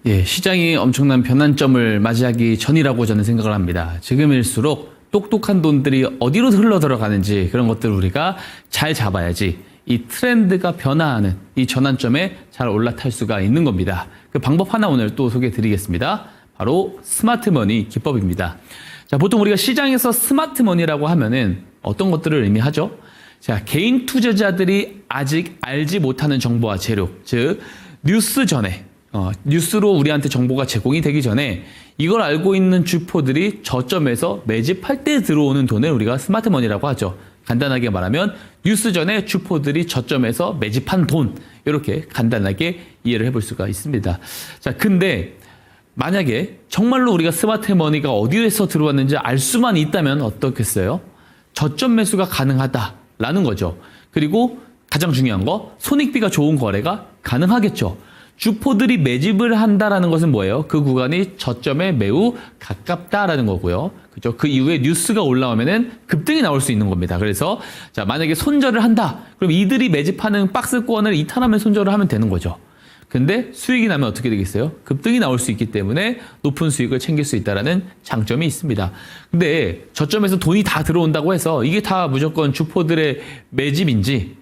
예, 시장이 엄청난 변환점을 맞이하기 전이라고 저는 생각을 합니다. 지금일수록 똑똑한 돈들이 어디로 흘러 들어가는지 그런 것들을 우리가 잘 잡아야지 이 트렌드가 변화하는 이 전환점에 잘 올라탈 수가 있는 겁니다. 그 방법 하나 오늘 또 소개해 드리겠습니다. 바로 스마트머니 기법입니다. 자, 보통 우리가 시장에서 스마트머니라고 하면은 어떤 것들을 의미하죠? 자, 개인 투자자들이 아직 알지 못하는 정보와 재료, 즉 뉴스 전에 뉴스로 우리한테 정보가 제공이 되기 전에 이걸 알고 있는 주포들이 저점에서 매집할 때 들어오는 돈을 우리가 스마트머니라고 하죠. 간단하게 말하면 뉴스 전에 주포들이 저점에서 매집한 돈, 이렇게 간단하게 이해를 해볼 수가 있습니다. 자, 근데 만약에 정말로 우리가 스마트머니가 어디에서 들어왔는지 알 수만 있다면 어떻겠어요? 저점 매수가 가능하다라는 거죠. 그리고 가장 중요한 거, 손익비가 좋은 거래가 가능하겠죠. 주포들이 매집을 한다라는 것은 뭐예요? 그 구간이 저점에 매우 가깝다라는 거고요. 그죠? 그 이후에 뉴스가 올라오면은 급등이 나올 수 있는 겁니다. 그래서 자, 만약에 손절을 한다. 그럼 이들이 매집하는 박스권을 이탈하면 손절을 하면 되는 거죠. 근데 수익이 나면 어떻게 되겠어요? 급등이 나올 수 있기 때문에 높은 수익을 챙길 수 있다라는 장점이 있습니다. 근데 저점에서 돈이 다 들어온다고 해서 이게 다 무조건 주포들의 매집인지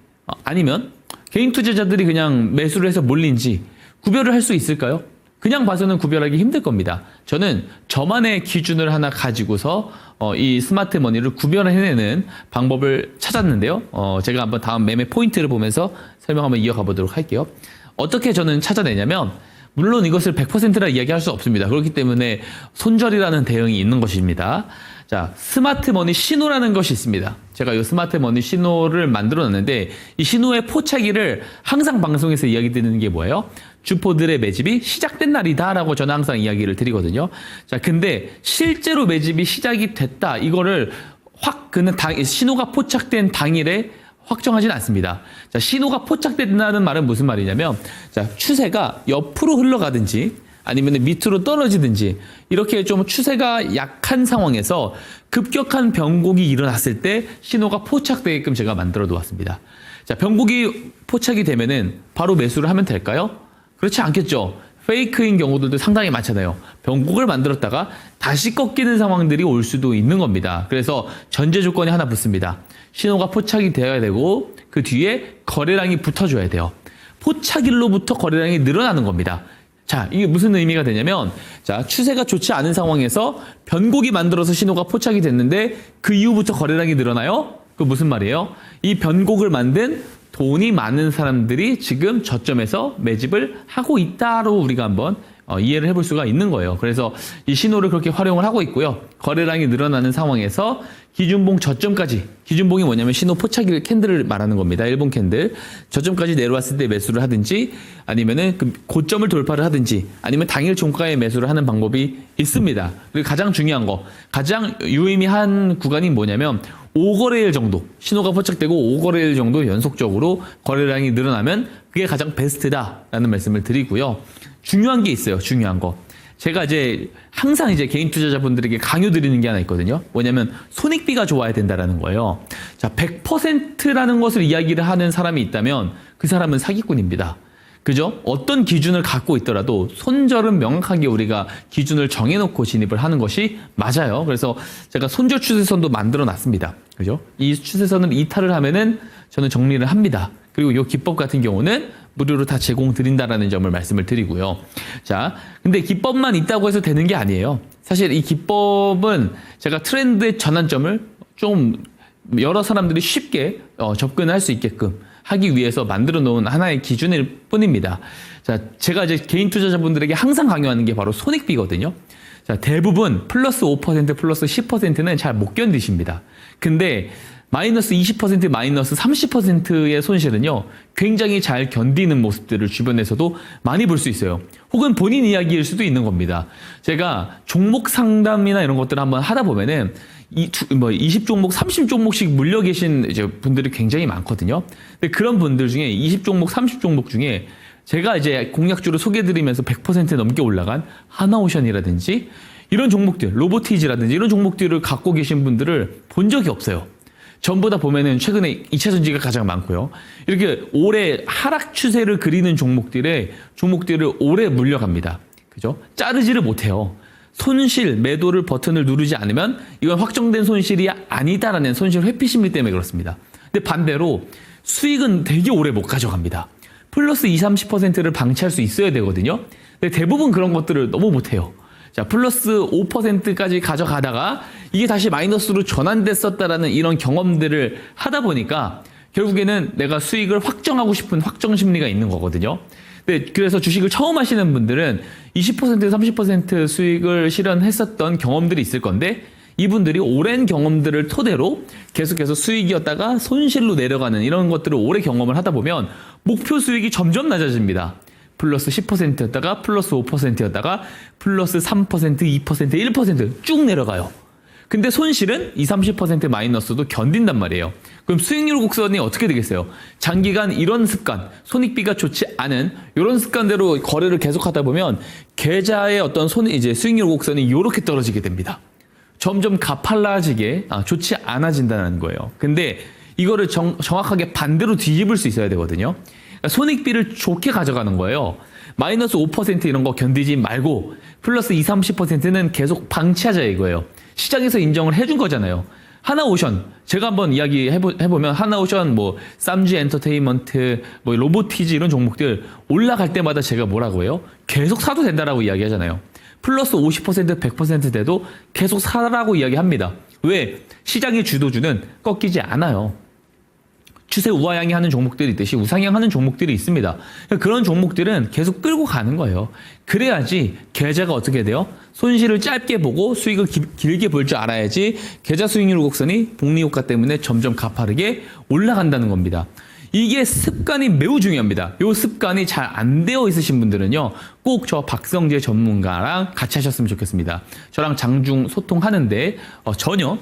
아니면 개인 투자자들이 그냥 매수를 해서 몰린지 구별을 할 수 있을까요? 그냥 봐서는 구별하기 힘들 겁니다. 저는 저만의 기준을 하나 가지고서 이 스마트머니를 구별해내는 방법을 찾았는데요. 제가 한번 다음 매매 포인트를 보면서 설명 한번 이어가 보도록 할게요. 어떻게 저는 찾아내냐면 물론 이것을 100%라 이야기할 수 없습니다. 그렇기 때문에 손절이라는 대응이 있는 것입니다. 자, 스마트머니 신호라는 것이 있습니다. 제가 이 스마트머니 신호를 만들어놨는데 이 신호의 포착일을 항상 방송에서 이야기 드리는 게 뭐예요? 주포들의 매집이 시작된 날이다라고 저는 항상 이야기를 드리거든요. 자, 근데 실제로 매집이 시작이 됐다. 이거를 확 그는 신호가 포착된 당일에 확정하진 않습니다. 자, 신호가 포착된다는 말은 무슨 말이냐면, 자, 추세가 옆으로 흘러가든지 아니면 밑으로 떨어지든지 이렇게 좀 추세가 약한 상황에서 급격한 변곡이 일어났을 때 신호가 포착되게끔 제가 만들어 놓았습니다. 자, 변곡이 포착이 되면은 바로 매수를 하면 될까요? 그렇지 않겠죠. 페이크인 경우들도 상당히 많잖아요. 변곡을 만들었다가 다시 꺾이는 상황들이 올 수도 있는 겁니다. 그래서 전제 조건이 하나 붙습니다. 신호가 포착이 되어야 되고 그 뒤에 거래량이 붙어줘야 돼요. 포착일로부터 거래량이 늘어나는 겁니다. 자, 이게 무슨 의미가 되냐면, 자, 추세가 좋지 않은 상황에서 변곡이 만들어서 신호가 포착이 됐는데 그 이후부터 거래량이 늘어나요? 그 무슨 말이에요? 이 변곡을 만든 돈이 많은 사람들이 지금 저점에서 매집을 하고 있다로 우리가 한번 이해를 해볼 수가 있는 거예요. 그래서 이 신호를 그렇게 활용을 하고 있고요. 거래량이 늘어나는 상황에서 기준봉 저점까지, 기준봉이 뭐냐면 신호 포착일 캔들을 말하는 겁니다. 1분 캔들. 저점까지 내려왔을 때 매수를 하든지 아니면은 그 고점을 돌파를 하든지 아니면 당일 종가에 매수를 하는 방법이 있습니다. 그리고 가장 중요한 거, 가장 유의미한 구간이 뭐냐면 5거래일 정도, 신호가 포착되고 5거래일 정도 연속적으로 거래량이 늘어나면 그게 가장 베스트다라는 말씀을 드리고요. 중요한 게 있어요. 중요한 거. 제가 이제 항상 이제 개인 투자자분들에게 강요 드리는 게 하나 있거든요. 뭐냐면 손익비가 좋아야 된다라는 거예요. 자, 100%라는 것을 이야기를 하는 사람이 있다면 그 사람은 사기꾼입니다. 그죠? 어떤 기준을 갖고 있더라도 손절은 명확하게 우리가 기준을 정해놓고 진입을 하는 것이 맞아요. 그래서 제가 손절 추세선도 만들어 놨습니다. 그죠? 이 추세선을 이탈을 하면은 저는 정리를 합니다. 그리고 이 기법 같은 경우는 무료로 다 제공드린다라는 점을 말씀을 드리고요. 자, 근데 기법만 있다고 해서 되는 게 아니에요. 사실 이 기법은 제가 트렌드의 전환점을 좀 여러 사람들이 쉽게 접근할 수 있게끔 하기 위해서 만들어 놓은 하나의 기준일 뿐입니다. 자, 제가 이제 개인 투자자분들에게 항상 강요하는 게 바로 손익비거든요. 자, 대부분 플러스 5%, 플러스 10%는 잘 못 견디십니다. 근데 마이너스 20%, 마이너스 30%의 손실은요, 굉장히 잘 견디는 모습들을 주변에서도 많이 볼 수 있어요. 혹은 본인 이야기일 수도 있는 겁니다. 제가 종목 상담이나 이런 것들을 한번 하다 보면은 20종목, 30종목씩 물려 계신 이제 분들이 굉장히 많거든요. 근데 그런 분들 중에 20종목, 30종목 중에 제가 이제 공략주를 소개해드리면서 100% 넘게 올라간 하나오션이라든지 이런 종목들, 로보티지라든지 이런 종목들을 갖고 계신 분들을 본 적이 없어요. 전부 다 보면은 최근에 2차전지가 가장 많고요. 이렇게 오래 하락 추세를 그리는 종목들을 오래 물려갑니다. 그죠? 자르지를 못해요. 손실, 매도를 버튼을 누르지 않으면 이건 확정된 손실이 아니다라는 손실 회피 심리 때문에 그렇습니다. 근데 반대로 수익은 되게 오래 못 가져갑니다. 플러스 20, 30%를 방치할 수 있어야 되거든요. 근데 대부분 그런 것들을 너무 못해요. 자, 플러스 5%까지 가져가다가 이게 다시 마이너스로 전환됐었다라는 이런 경험들을 하다 보니까 결국에는 내가 수익을 확정하고 싶은 확정 심리가 있는 거거든요. 네, 그래서 주식을 처음 하시는 분들은 20%, 30% 수익을 실현했었던 경험들이 있을 건데 이분들이 오랜 경험들을 토대로 계속해서 수익이었다가 손실로 내려가는 이런 것들을 오래 경험을 하다 보면 목표 수익이 점점 낮아집니다. 플러스 10%였다가 플러스 5%였다가 플러스 3%, 2%, 1% 쭉 내려가요. 근데 손실은 20, 30% 마이너스도 견딘단 말이에요. 그럼 수익률 곡선이 어떻게 되겠어요? 장기간 이런 습관, 손익비가 좋지 않은 이런 습관대로 거래를 계속하다 보면 계좌의 어떤 이제 수익률 곡선이 이렇게 떨어지게 됩니다. 점점 가팔라지게 좋지 않아진다는 거예요. 근데 이거를 정확하게 반대로 뒤집을 수 있어야 되거든요. 그러니까 손익비를 좋게 가져가는 거예요. 마이너스 5% 이런 거 견디지 말고 플러스 20, 30%는 계속 방치하자 이거예요. 시장에서 인정을 해준 거잖아요. 하나오션, 제가 한번 이야기 해보면 하나오션, 쌈지 엔터테인먼트, 로보티지 이런 종목들 올라갈 때마다 제가 뭐라고 해요? 계속 사도 된다라고 이야기하잖아요. 플러스 50%, 100% 돼도 계속 사라고 이야기합니다. 왜? 시장의 주도주는 꺾이지 않아요. 추세 우하향하는 종목들이 있듯이 우상향하는 종목들이 있습니다. 그런 종목들은 계속 끌고 가는 거예요. 그래야지 계좌가 어떻게 돼요? 손실을 짧게 보고 수익을 길게 볼 줄 알아야지 계좌 수익률 곡선이 복리효과 때문에 점점 가파르게 올라간다는 겁니다. 이게 습관이 매우 중요합니다. 이 습관이 잘 안 되어 있으신 분들은요, 꼭 저 박성재 전문가랑 같이 하셨으면 좋겠습니다. 저랑 장중 소통하는데 전혀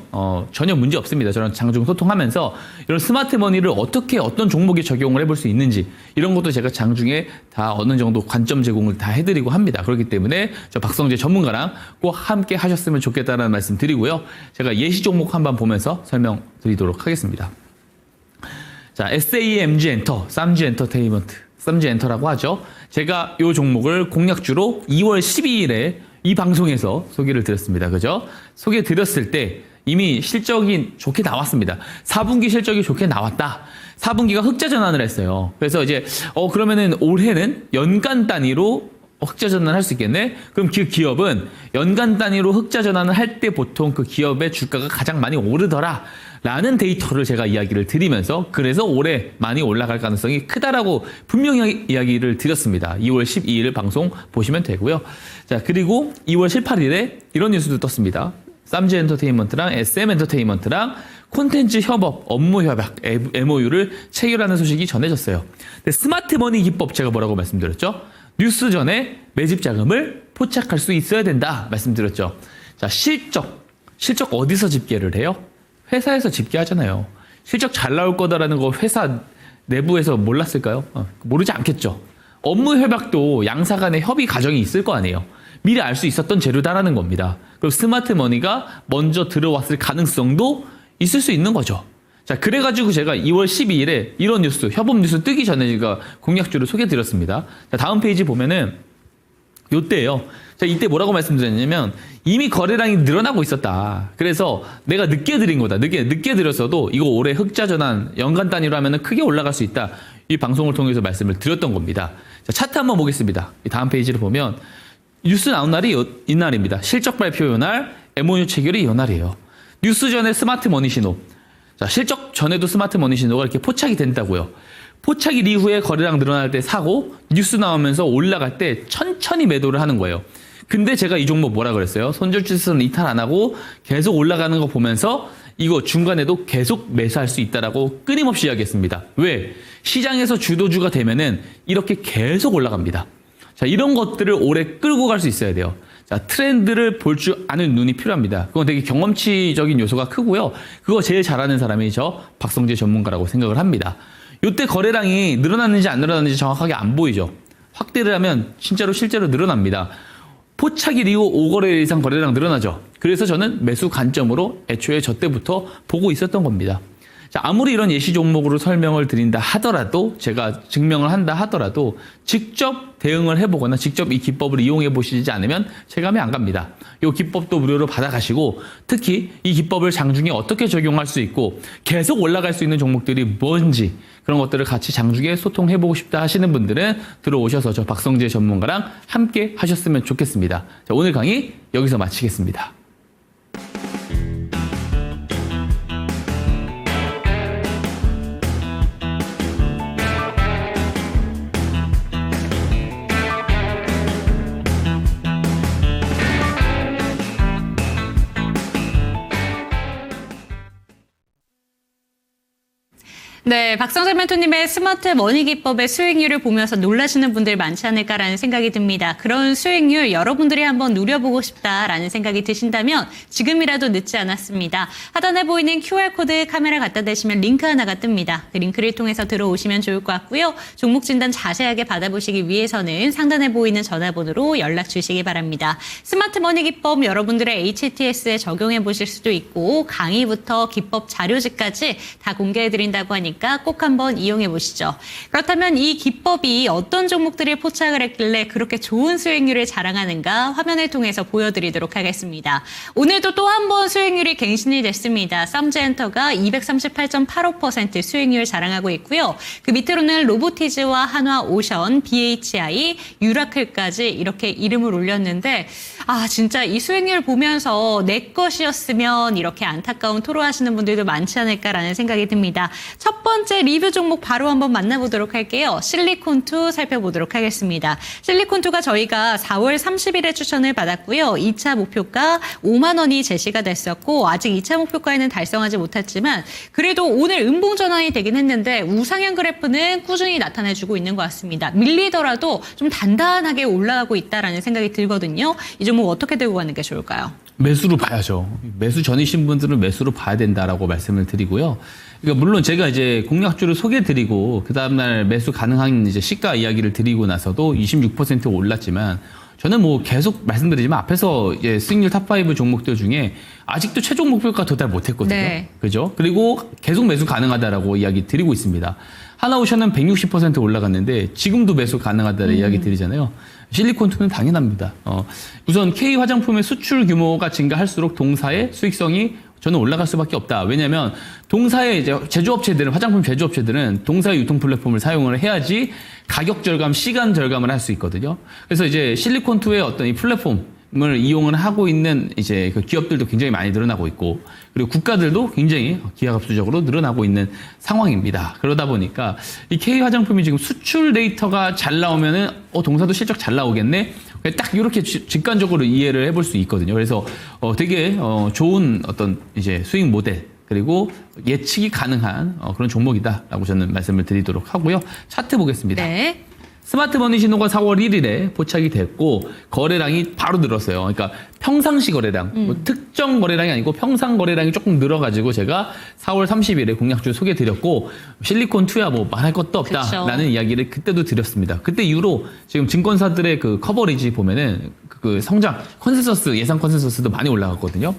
문제 없습니다. 저랑 장중 소통하면서 이런 스마트 머니를 어떻게 어떤 종목에 적용을 해볼 수 있는지 이런 것도 제가 장중에 다 어느 정도 관점 제공을 다 해드리고 합니다. 그렇기 때문에 저 박성재 전문가랑 꼭 함께 하셨으면 좋겠다는 말씀 드리고요. 제가 예시 종목 한번 보면서 설명드리도록 하겠습니다. 자, SAMG 엔터, 쌈지 엔터테인먼트, 쌈지 엔터라고 하죠. 제가 이 종목을 공략주로 2월 12일에 이 방송에서 소개를 드렸습니다. 그죠? 소개 드렸을 때 이미 실적이 좋게 나왔습니다. 4분기 실적이 좋게 나왔다. 4분기가 흑자 전환을 했어요. 그래서 이제 그러면은 올해는 연간 단위로 흑자 전환을 할 수 있겠네? 그럼 그 기업은 연간 단위로 흑자 전환을 할 때 보통 그 기업의 주가가 가장 많이 오르더라 라는 데이터를 제가 이야기를 드리면서 그래서 올해 많이 올라갈 가능성이 크다라고 분명히 이야기를 드렸습니다. 2월 12일 방송 보시면 되고요. 자, 그리고 2월 18일에 이런 뉴스도 떴습니다. 쌈지 엔터테인먼트랑 SM 엔터테인먼트랑 콘텐츠 협업, 업무 협약, MOU를 체결하는 소식이 전해졌어요. 근데 스마트머니 기법 제가 뭐라고 말씀드렸죠? 뉴스 전에 매집 자금을 포착할 수 있어야 된다 말씀드렸죠. 자, 실적 어디서 집계를 해요? 회사에서 집계하잖아요. 실적 잘 나올 거다라는 거 회사 내부에서 몰랐을까요? 모르지 않겠죠. 업무 협약도 양사 간의 협의 과정이 있을 거 아니에요. 미리 알 수 있었던 재료다라는 겁니다. 그리고 스마트 머니가 먼저 들어왔을 가능성도 있을 수 있는 거죠. 자, 그래가지고 제가 2월 12일에 이런 뉴스, 협업 뉴스 뜨기 전에 제가 공약주를 소개해드렸습니다. 자, 다음 페이지 보면은 요때예요. 자, 이때 뭐라고 말씀드렸냐면 이미 거래량이 늘어나고 있었다. 그래서 내가 늦게 드린 거다. 늦게 드렸어도 이거 올해 흑자 전환 연간 단위로 하면은 크게 올라갈 수 있다. 이 방송을 통해서 말씀을 드렸던 겁니다. 자, 차트 한번 보겠습니다. 이 다음 페이지를 보면 뉴스 나온 날이 이날입니다. 실적 발표 요날, MOU 체결이 요날이에요. 뉴스 전에 스마트 머니 신호. 자, 실적 전에도 스마트 머니 신호가 이렇게 포착이 된다고요. 포착일 이후에 거래량 늘어날 때 사고 뉴스 나오면서 올라갈 때 천천히 매도를 하는 거예요. 근데 제가 이 종목 뭐라 그랬어요? 손절지수는 이탈 안 하고 계속 올라가는 거 보면서 이거 중간에도 계속 매수할 수 있다라고 끊임없이 이야기했습니다. 왜? 시장에서 주도주가 되면은 이렇게 계속 올라갑니다. 자, 이런 것들을 오래 끌고 갈 수 있어야 돼요. 자, 트렌드를 볼 줄 아는 눈이 필요합니다. 그건 되게 경험치적인 요소가 크고요. 그거 제일 잘하는 사람이 저 박성재 전문가라고 생각을 합니다. 이때 거래량이 늘어났는지 안 늘어났는지 정확하게 안 보이죠. 확대를 하면 실제로 늘어납니다. 포착일 이후 5거래일 이상 거래량 늘어나죠. 그래서 저는 매수 관점으로 애초에 저 때부터 보고 있었던 겁니다. 자, 아무리 이런 예시 종목으로 설명을 드린다 하더라도, 제가 증명을 한다 하더라도 직접 대응을 해보거나 직접 이 기법을 이용해 보시지 않으면 체감이 안 갑니다. 이 기법도 무료로 받아가시고, 특히 이 기법을 장중에 어떻게 적용할 수 있고 계속 올라갈 수 있는 종목들이 뭔지, 그런 것들을 같이 장중에 소통해보고 싶다 하시는 분들은 들어오셔서 저 박성재 전문가랑 함께 하셨으면 좋겠습니다. 자, 오늘 강의 여기서 마치겠습니다. 네, 박성재 멘토님의 스마트 머니 기법의 수익률을 보면서 놀라시는 분들 많지 않을까라는 생각이 듭니다. 그런 수익률 여러분들이 한번 누려보고 싶다라는 생각이 드신다면 지금이라도 늦지 않았습니다. 하단에 보이는 QR코드 카메라 갖다 대시면 링크 하나가 뜹니다. 그 링크를 통해서 들어오시면 좋을 것 같고요. 종목 진단 자세하게 받아보시기 위해서는 상단에 보이는 전화번호로 연락 주시기 바랍니다. 스마트 머니 기법 여러분들의 HTS에 적용해 보실 수도 있고, 강의부터 기법 자료집까지 다 공개해드린다고 하니까 꼭 한번 이용해 보시죠. 그렇다면 이 기법이 어떤 종목들이 포착을 했길래 그렇게 좋은 수익률을 자랑하는가 화면을 통해서 보여드리도록 하겠습니다. 오늘도 또 한 번 수익률이 갱신이 됐습니다. 쌈즈엔터가 238.85% 수익률 자랑하고 있고요. 그 밑으로는 로보티즈와 한화오션, BHI, 유라클까지 이렇게 이름을 올렸는데, 진짜 이 수익률 보면서 내 것이었으면 이렇게 안타까운 토로하시는 분들도 많지 않을까라는 생각이 듭니다. 첫 번째 리뷰 종목 바로 한번 만나보도록 할게요. 실리콘2 살펴보도록 하겠습니다. 실리콘2가 저희가 4월 30일에 추천을 받았고요. 2차 목표가 5만 원이 제시가 됐었고, 아직 2차 목표가에는 달성하지 못했지만 그래도 오늘 음봉 전환이 되긴 했는데 우상향 그래프는 꾸준히 나타내주고 있는 것 같습니다. 밀리더라도 좀 단단하게 올라가고 있다라는 생각이 들거든요. 이 종목 어떻게 들고 가는 게 좋을까요? 매수로 봐야죠. 매수 전이신 분들은 매수로 봐야 된다라고 말씀을 드리고요. 그러니까 물론 제가 이제 공략주를 소개드리고 그 다음날 매수 가능한 이제 시가 이야기를 드리고 나서도 26% 올랐지만, 저는 뭐 계속 말씀드리지만 앞에서 이제 수익률 탑5 종목들 중에 아직도 최종 목표가 도달 못했거든요. 네. 그죠? 그리고 계속 매수 가능하다라고 이야기 드리고 있습니다. 하나오션은 160% 올라갔는데 지금도 매수 가능하다는 이야기 드리잖아요. 실리콘2는 당연합니다. 우선 K 화장품의 수출 규모가 증가할수록 동사의 수익성이 저는 올라갈 수밖에 없다. 왜냐하면 동사의 이제 제조업체들은, 화장품 제조업체들은 동사의 유통 플랫폼을 사용을 해야지 가격 절감, 시간 절감을 할 수 있거든요. 그래서 이제 실리콘2의 어떤 이 플랫폼을 이용을 하고 있는 이제 그 기업들도 굉장히 많이 늘어나고 있고, 그리고 국가들도 굉장히 기하급수적으로 늘어나고 있는 상황입니다. 그러다 보니까 이 K 화장품이 지금 수출 데이터가 잘 나오면은 동사도 실적 잘 나오겠네. 딱 이렇게 직관적으로 이해를 해볼 수 있거든요. 그래서 되게 좋은 어떤 이제 수익 모델, 그리고 예측이 가능한 그런 종목이다라고 저는 말씀을 드리도록 하고요. 차트 보겠습니다. 네. 스마트 머니 신호가 4월 1일에 포착이 됐고 거래량이 바로 늘었어요. 그러니까 평상시 거래량, 뭐 특정 거래량이 아니고 평상 거래량이 조금 늘어가지고 제가 4월 30일에 공약주 소개드렸고 실리콘2야 뭐 말할 것도 없다라는 그쵸. 이야기를 그때도 드렸습니다. 그때 이후로 지금 증권사들의 그 커버리지 보면은 그 성장 컨센서스 예상 컨센서스도 많이 올라갔거든요.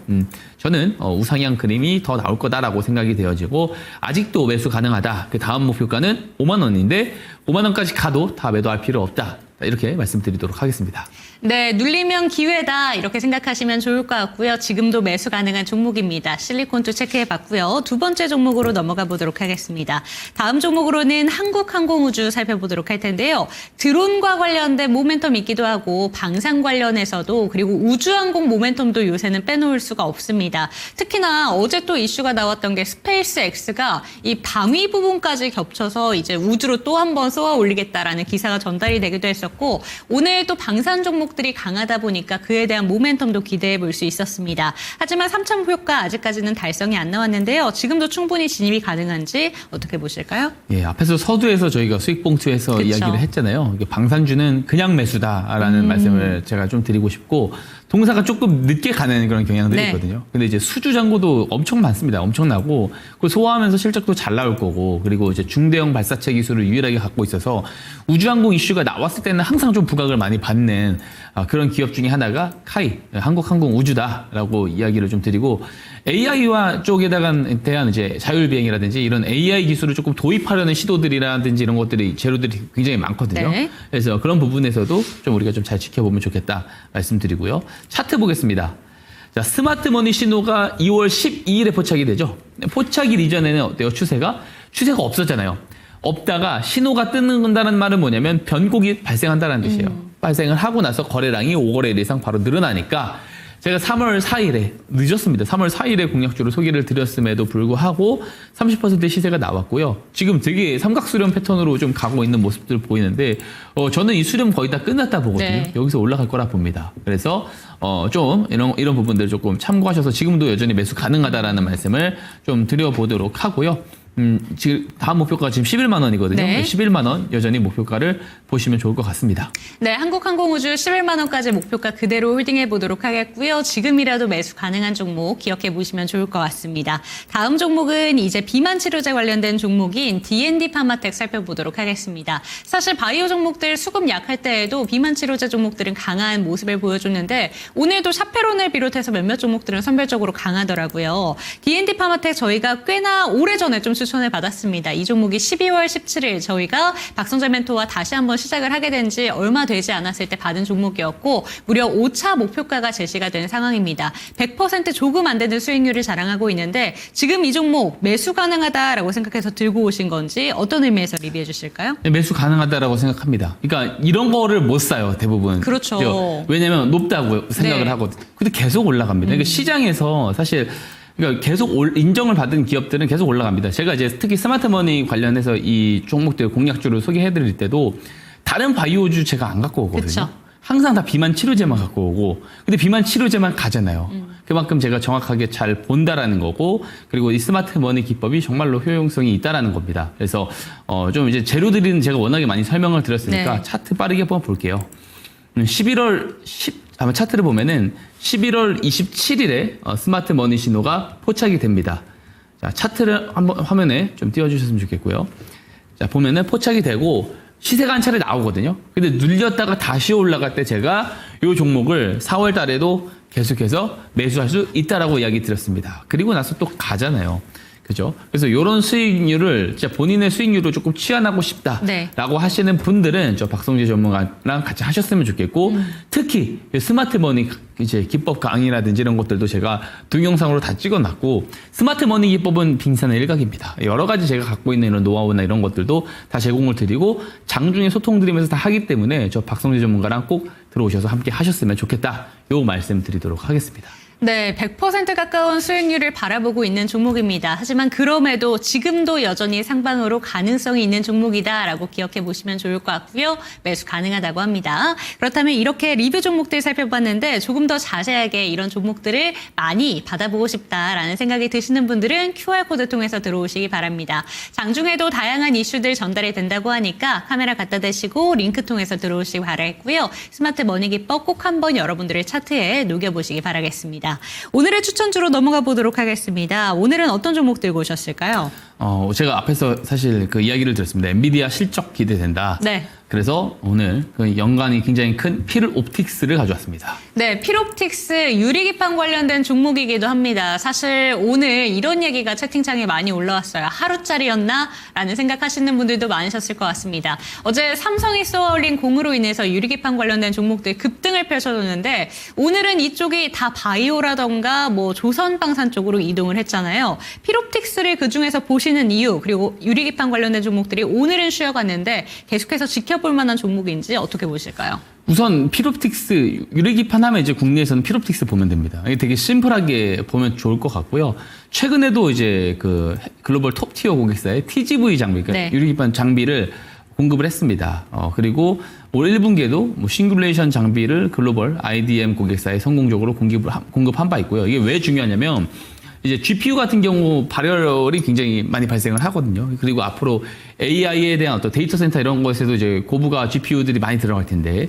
저는 우상향 그림이 더 나올 거다라고 생각이 되어지고 아직도 매수 가능하다. 그 다음 목표가는 5만 원인데 5만 원까지 가도 다 매도할 필요 없다. 이렇게 말씀드리도록 하겠습니다. 네, 눌리면 기회다 이렇게 생각하시면 좋을 것 같고요. 지금도 매수 가능한 종목입니다. 실리콘2 체크해봤고요. 두 번째 종목으로 넘어가 보도록 하겠습니다. 다음 종목으로는 한국항공우주 살펴보도록 할 텐데요. 드론과 관련된 모멘텀이 있기도 하고 방산 관련해서도 그리고 우주항공 모멘텀도 요새는 빼놓을 수가 없습니다. 특히나 어제 또 이슈가 나왔던 게 스페이스 X가 이 방위 부분까지 겹쳐서 이제 우주로 또 한 번 쏘아 올리겠다라는 기사가 전달이 되기도 했었고 오늘 또 방산 종목들이 강하다 보니까 그에 대한 모멘텀도 기대해 볼 수 있었습니다. 하지만 3차 목표가 아직까지는 달성이 안 나왔는데요. 지금도 충분히 진입이 가능한지 어떻게 보실까요? 예, 앞에서 서두에서 저희가 수익봉투에서 그쵸. 이야기를 했잖아요. 이게 방산주는 그냥 매수다라는 말씀을 제가 좀 드리고 싶고 동사가 조금 늦게 가는 그런 경향들이 네. 있거든요. 근데 이제 수주 잔고도 엄청 많습니다. 엄청나고 그 소화하면서 실적도 잘 나올 거고 그리고 이제 중대형 발사체 기술을 유일하게 갖고 있어서 우주항공 이슈가 나왔을 때는 항상 좀 부각을 많이 받는 그런 기업 중에 하나가 카이 한국항공우주다라고 이야기를 좀 드리고 AI와 쪽에다가 대한 이제 자율비행이라든지 이런 AI 기술을 조금 도입하려는 시도들이라든지 이런 것들이 재료들이 굉장히 많거든요. 네. 그래서 그런 부분에서도 좀 우리가 좀 잘 지켜보면 좋겠다 말씀드리고요. 차트 보겠습니다. 자, 스마트머니 신호가 2월 12일에 포착이 되죠. 포착일 이전에는 어때요? 추세가 없었잖아요. 없다가 신호가 뜨는다는 말은 뭐냐면 변곡이 발생한다는 뜻이에요. 발생을 하고 나서 거래량이 5거래일 이상 바로 늘어나니까 제가 3월 4일에 늦었습니다. 3월 4일에 공약주를 소개를 드렸음에도 불구하고 30% 시세가 나왔고요. 지금 되게 삼각수렴 패턴으로 좀 가고 있는 모습들 보이는데 저는 이 수렴 거의 다 끝났다 보거든요. 네. 여기서 올라갈 거라 봅니다. 그래서 좀 이런 부분들 조금 참고하셔서 지금도 여전히 매수 가능하다라는 말씀을 좀 드려보도록 하고요. 지금 다음 목표가 지금 11만 원이거든요. 네. 11만 원 여전히 목표가를 보시면 좋을 것 같습니다. 네, 한국항공우주 11만 원까지 목표가 그대로 홀딩해 보도록 하겠고요. 지금이라도 매수 가능한 종목 기억해 보시면 좋을 것 같습니다. 다음 종목은 이제 비만 치료제 관련된 종목인 D&D 파마텍 살펴보도록 하겠습니다. 사실 바이오 종목들 수급 약할 때에도 비만 치료제 종목들은 강한 모습을 보여줬는데 오늘도 샤페론을 비롯해서 몇몇 종목들은 선별적으로 강하더라고요. D&D 파마텍 저희가 꽤나 오래전에 좀 추천을 받았습니다. 이 종목이 12월 17일 저희가 박성재 멘토와 다시 한번 시작을 하게 된 지 얼마 되지 않았을 때 받은 종목이었고 무려 5차 목표가가 제시가 된 상황입니다. 100% 조금 안 되는 수익률을 자랑하고 있는데 지금 이 종목 매수 가능하다라고 생각해서 들고 오신 건지 어떤 의미에서 리뷰해 주실까요? 네, 매수 가능하다라고 생각합니다. 그러니까 이런 거를 못 사요, 대부분. 그렇죠. 왜냐면 높다고 생각을 네. 하거든요. 근데 계속 올라갑니다. 그러니까 시장에서 사실 그러니까 계속 인정을 받은 기업들은 계속 올라갑니다. 제가 이제 특히 스마트머니 관련해서 이 종목들 공약주를 소개해드릴 때도 다른 바이오주 제가 안 갖고 오거든요. 그쵸. 항상 다 비만 치료제만 갖고 오고 근데 비만 치료제만 가잖아요. 그만큼 제가 정확하게 잘 본다라는 거고 그리고 이 스마트머니 기법이 정말로 효용성이 있다라는 겁니다. 그래서 좀 이제 재료들은 제가 워낙에 많이 설명을 드렸으니까 네. 차트 빠르게 한번 볼게요. 11월 10 아마 차트를 보면은 11월 27일에 스마트 머니 신호가 포착이 됩니다. 자, 차트를 한번 화면에 좀 띄워주셨으면 좋겠고요. 자, 보면은 포착이 되고 시세가 한 차례 나오거든요. 근데 눌렸다가 다시 올라갈 때 제가 이 종목을 4월 달에도 계속해서 매수할 수 있다라고 이야기 드렸습니다. 그리고 나서 또 가잖아요. 그죠? 그래서 이런 수익률을 진짜 본인의 수익률을 조금 취한하고 싶다라고 네. 하시는 분들은 저 박성재 전문가랑 같이 하셨으면 좋겠고 특히 스마트머니 이제 기법 강의라든지 이런 것들도 제가 동영상으로 다 찍어놨고 스마트머니 기법은 빙산의 일각입니다. 여러 가지 제가 갖고 있는 이런 노하우나 이런 것들도 다 제공을 드리고 장중에 소통 드리면서 다 하기 때문에 저 박성재 전문가랑 꼭 들어오셔서 함께 하셨으면 좋겠다. 요 말씀 드리도록 하겠습니다. 네, 100% 가까운 수익률을 바라보고 있는 종목입니다. 하지만 그럼에도 지금도 여전히 상방으로 가능성이 있는 종목이다라고 기억해 보시면 좋을 것 같고요. 매수 가능하다고 합니다. 그렇다면 이렇게 리뷰 종목들 살펴봤는데 조금 더 자세하게 이런 종목들을 많이 받아보고 싶다라는 생각이 드시는 분들은 QR코드 통해서 들어오시기 바랍니다. 장중에도 다양한 이슈들 전달이 된다고 하니까 카메라 갖다 대시고 링크 통해서 들어오시기 바라겠고요. 스마트 머니기법 꼭 한번 여러분들의 차트에 녹여보시기 바라겠습니다. 오늘의 추천주로 넘어가 보도록 하겠습니다. 오늘은 어떤 종목 들고 오셨을까요? 제가 앞에서 사실 그 이야기를 들었습니다. 엔비디아 실적 기대된다. 네. 그래서 오늘 그 연관이 굉장히 큰 필옵틱스를 가져왔습니다. 네, 필옵틱스 유리기판 관련된 종목이기도 합니다. 사실 오늘 이런 얘기가 채팅창에 많이 올라왔어요. 하루짜리였나? 라는 생각하시는 분들도 많으셨을 것 같습니다. 어제 삼성이 쏘아올린 공으로 인해서 유리기판 관련된 종목들 급등을 펼쳐줬는데 오늘은 이쪽이 다 바이오라던가 뭐 조선방산 쪽으로 이동을 했잖아요. 필옵틱스를 그중에서 보시는 이유 그리고 유리기판 관련된 종목들이 오늘은 쉬어갔는데 계속해서 지켜볼 만한 종목인지 어떻게 보실까요? 우선 필옵틱스 유리기판 하면 이제 국내에서는 필옵틱스 보면 됩니다. 이게 되게 심플하게 보면 좋을 것 같고요. 최근에도 이제 그 글로벌 톱티어 고객사의 TGV 장비, 그러니까 네. 유리기판 장비를 공급을 했습니다. 그리고 올 1분기에도 뭐 싱글레이션 장비를 글로벌 IDM 고객사에 성공적으로 공급한 바 있고요. 이게 왜 중요하냐면 이제 GPU 같은 경우 발열이 굉장히 많이 발생을 하거든요. 그리고 앞으로 AI에 대한 어떤 데이터 센터 이런 것에도 이제 고부가 GPU들이 많이 들어갈 텐데,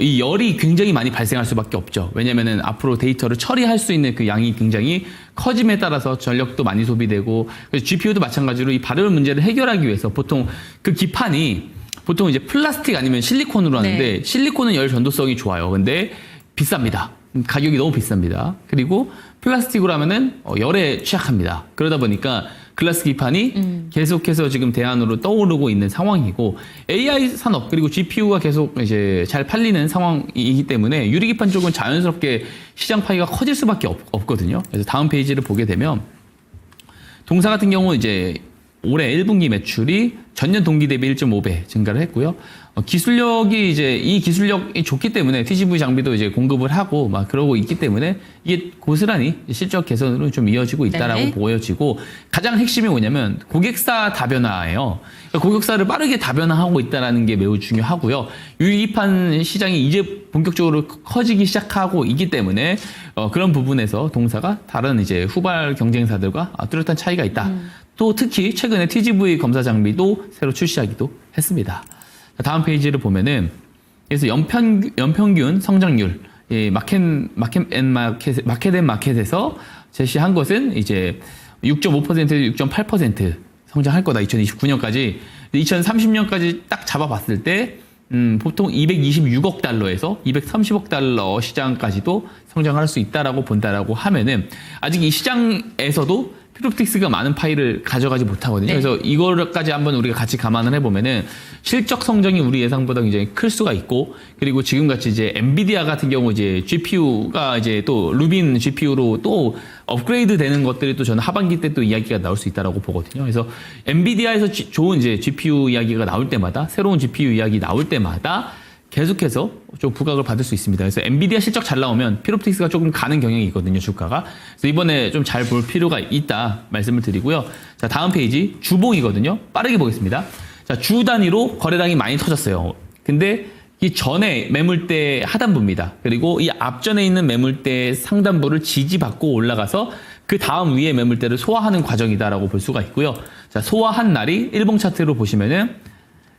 이 열이 굉장히 많이 발생할 수밖에 없죠. 왜냐면은 앞으로 데이터를 처리할 수 있는 그 양이 굉장히 커짐에 따라서 전력도 많이 소비되고, 그래서 GPU도 마찬가지로 이 발열 문제를 해결하기 위해서 보통 그 기판이 보통 이제 플라스틱 아니면 실리콘으로 하는데, 네. 실리콘은 열 전도성이 좋아요. 근데 비쌉니다. 가격이 너무 비쌉니다. 그리고 플라스틱으로 하면은 열에 취약합니다. 그러다 보니까 글라스 기판이 계속해서 지금 대안으로 떠오르고 있는 상황이고, AI 산업 그리고 GPU가 계속 이제 잘 팔리는 상황이기 때문에 유리기판 쪽은 자연스럽게 시장 파이가 커질 수밖에 없거든요. 그래서 다음 페이지를 보게 되면 동사 같은 경우 이제 올해 1분기 매출이 전년 동기 대비 1.5배 증가를 했고요. 기술력이 이제 이 기술력이 좋기 때문에 TGV 장비도 이제 공급을 하고 막 그러고 있기 때문에 이게 고스란히 실적 개선으로 좀 이어지고 있다라고 네. 보여지고, 가장 핵심이 뭐냐면 고객사 다변화예요. 그러니까 고객사를 빠르게 다변화하고 있다라는 게 매우 중요하고요. 유리기판 시장이 이제 본격적으로 커지기 시작하고 있기 때문에 그런 부분에서 동사가 다른 이제 후발 경쟁사들과 뚜렷한 차이가 있다. 또 특히 최근에 TGV 검사 장비도 새로 출시하기도 했습니다. 다음 페이지를 보면은 그래서 연평균 성장률, 마켓에서 제시한 것은 이제 6.5%에서 6.8% 성장할 거다. 2029년까지. 2030년까지 딱 잡아봤을 때 보통 226억 달러에서 230억 달러 시장까지도 성장할 수 있다라고 본다라고 하면은 아직 이 시장에서도 필옵틱스가 많은 파이를 가져가지 못하거든요. 네. 그래서 이거까지 한번 우리가 같이 감안을 해보면은 실적 성장이 우리 예상보다 굉장히 클 수가 있고, 그리고 지금같이 이제 엔비디아 같은 경우 이제 GPU가 이제 또 루빈 GPU로 또 업그레이드 되는 것들이 또 저는 하반기 때 또 이야기가 나올 수 있다라고 보거든요. 그래서 엔비디아에서 좋은 이제 GPU 이야기가 나올 때마다, 새로운 GPU 이야기 나올 때마다 계속해서 좀 부각을 받을 수 있습니다. 그래서 엔비디아 실적 잘 나오면 필옵틱스가 조금 가는 경향이 있거든요, 주가가. 그래서 이번에 좀 잘 볼 필요가 있다 말씀을 드리고요. 자, 다음 페이지 주봉이거든요. 빠르게 보겠습니다. 자, 주 단위로 거래량이 많이 터졌어요. 근데 이 전에 매물대 하단부입니다. 그리고 이 앞전에 있는 매물대 상단부를 지지받고 올라가서 그 다음 위에 매물대를 소화하는 과정이다라고 볼 수가 있고요. 자, 소화한 날이 일봉 차트로 보시면은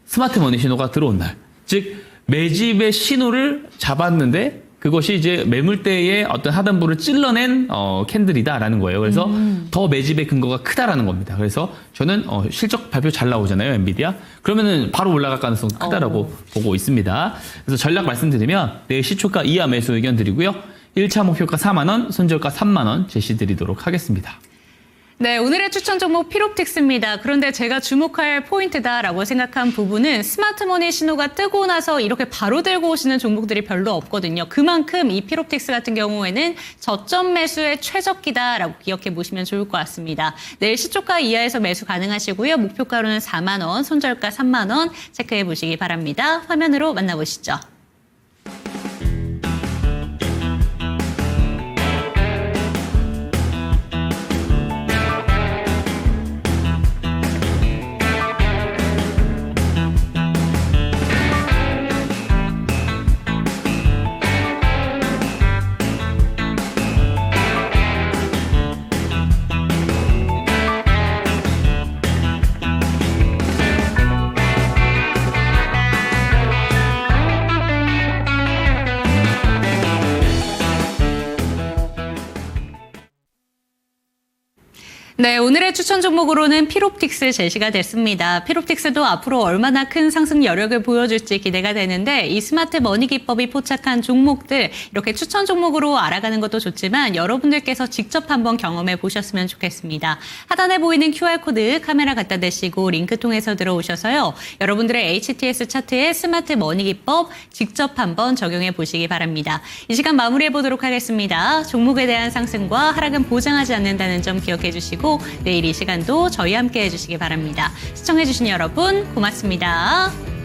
스마트 머니 신호가 들어온 날. 즉, 매집의 신호를 잡았는데 그것이 이제 매물대의 어떤 하단부를 찔러낸 캔들이다라는 거예요. 그래서 더 매집의 근거가 크다라는 겁니다. 그래서 저는 실적 발표 잘 나오잖아요, 엔비디아. 그러면은 바로 올라갈 가능성이 크다라고 보고 있습니다. 그래서 전략 말씀드리면 내일 시초가 이하 매수 의견 드리고요. 1차 목표가 4만 원, 손절가 3만 원 제시드리도록 하겠습니다. 네, 오늘의 추천 종목 필옵틱스입니다. 그런데 제가 주목할 포인트다라고 생각한 부분은 스마트머니 신호가 뜨고 나서 이렇게 바로 들고 오시는 종목들이 별로 없거든요. 그만큼 이 필옵틱스 같은 경우에는 저점 매수의 최적기다라고 기억해 보시면 좋을 것 같습니다. 내일 시초가 이하에서 매수 가능하시고요. 목표가로는 4만 원, 손절가 3만 원 체크해 보시기 바랍니다. 화면으로 만나보시죠. 네, 오늘의 추천 종목으로는 피롭틱스 제시가 됐습니다. 피롭틱스도 앞으로 얼마나 큰 상승 여력을 보여줄지 기대가 되는데 이 스마트 머니 기법이 포착한 종목들 이렇게 추천 종목으로 알아가는 것도 좋지만 여러분들께서 직접 한번 경험해 보셨으면 좋겠습니다. 하단에 보이는 QR코드 카메라 갖다 대시고 링크 통해서 들어오셔서요. 여러분들의 HTS 차트에 스마트 머니 기법 직접 한번 적용해 보시기 바랍니다. 이 시간 마무리해 보도록 하겠습니다. 종목에 대한 상승과 하락은 보장하지 않는다는 점 기억해 주시고 내일 이 시간도 저희와 함께 해주시기 바랍니다. 시청해주신 여러분 고맙습니다.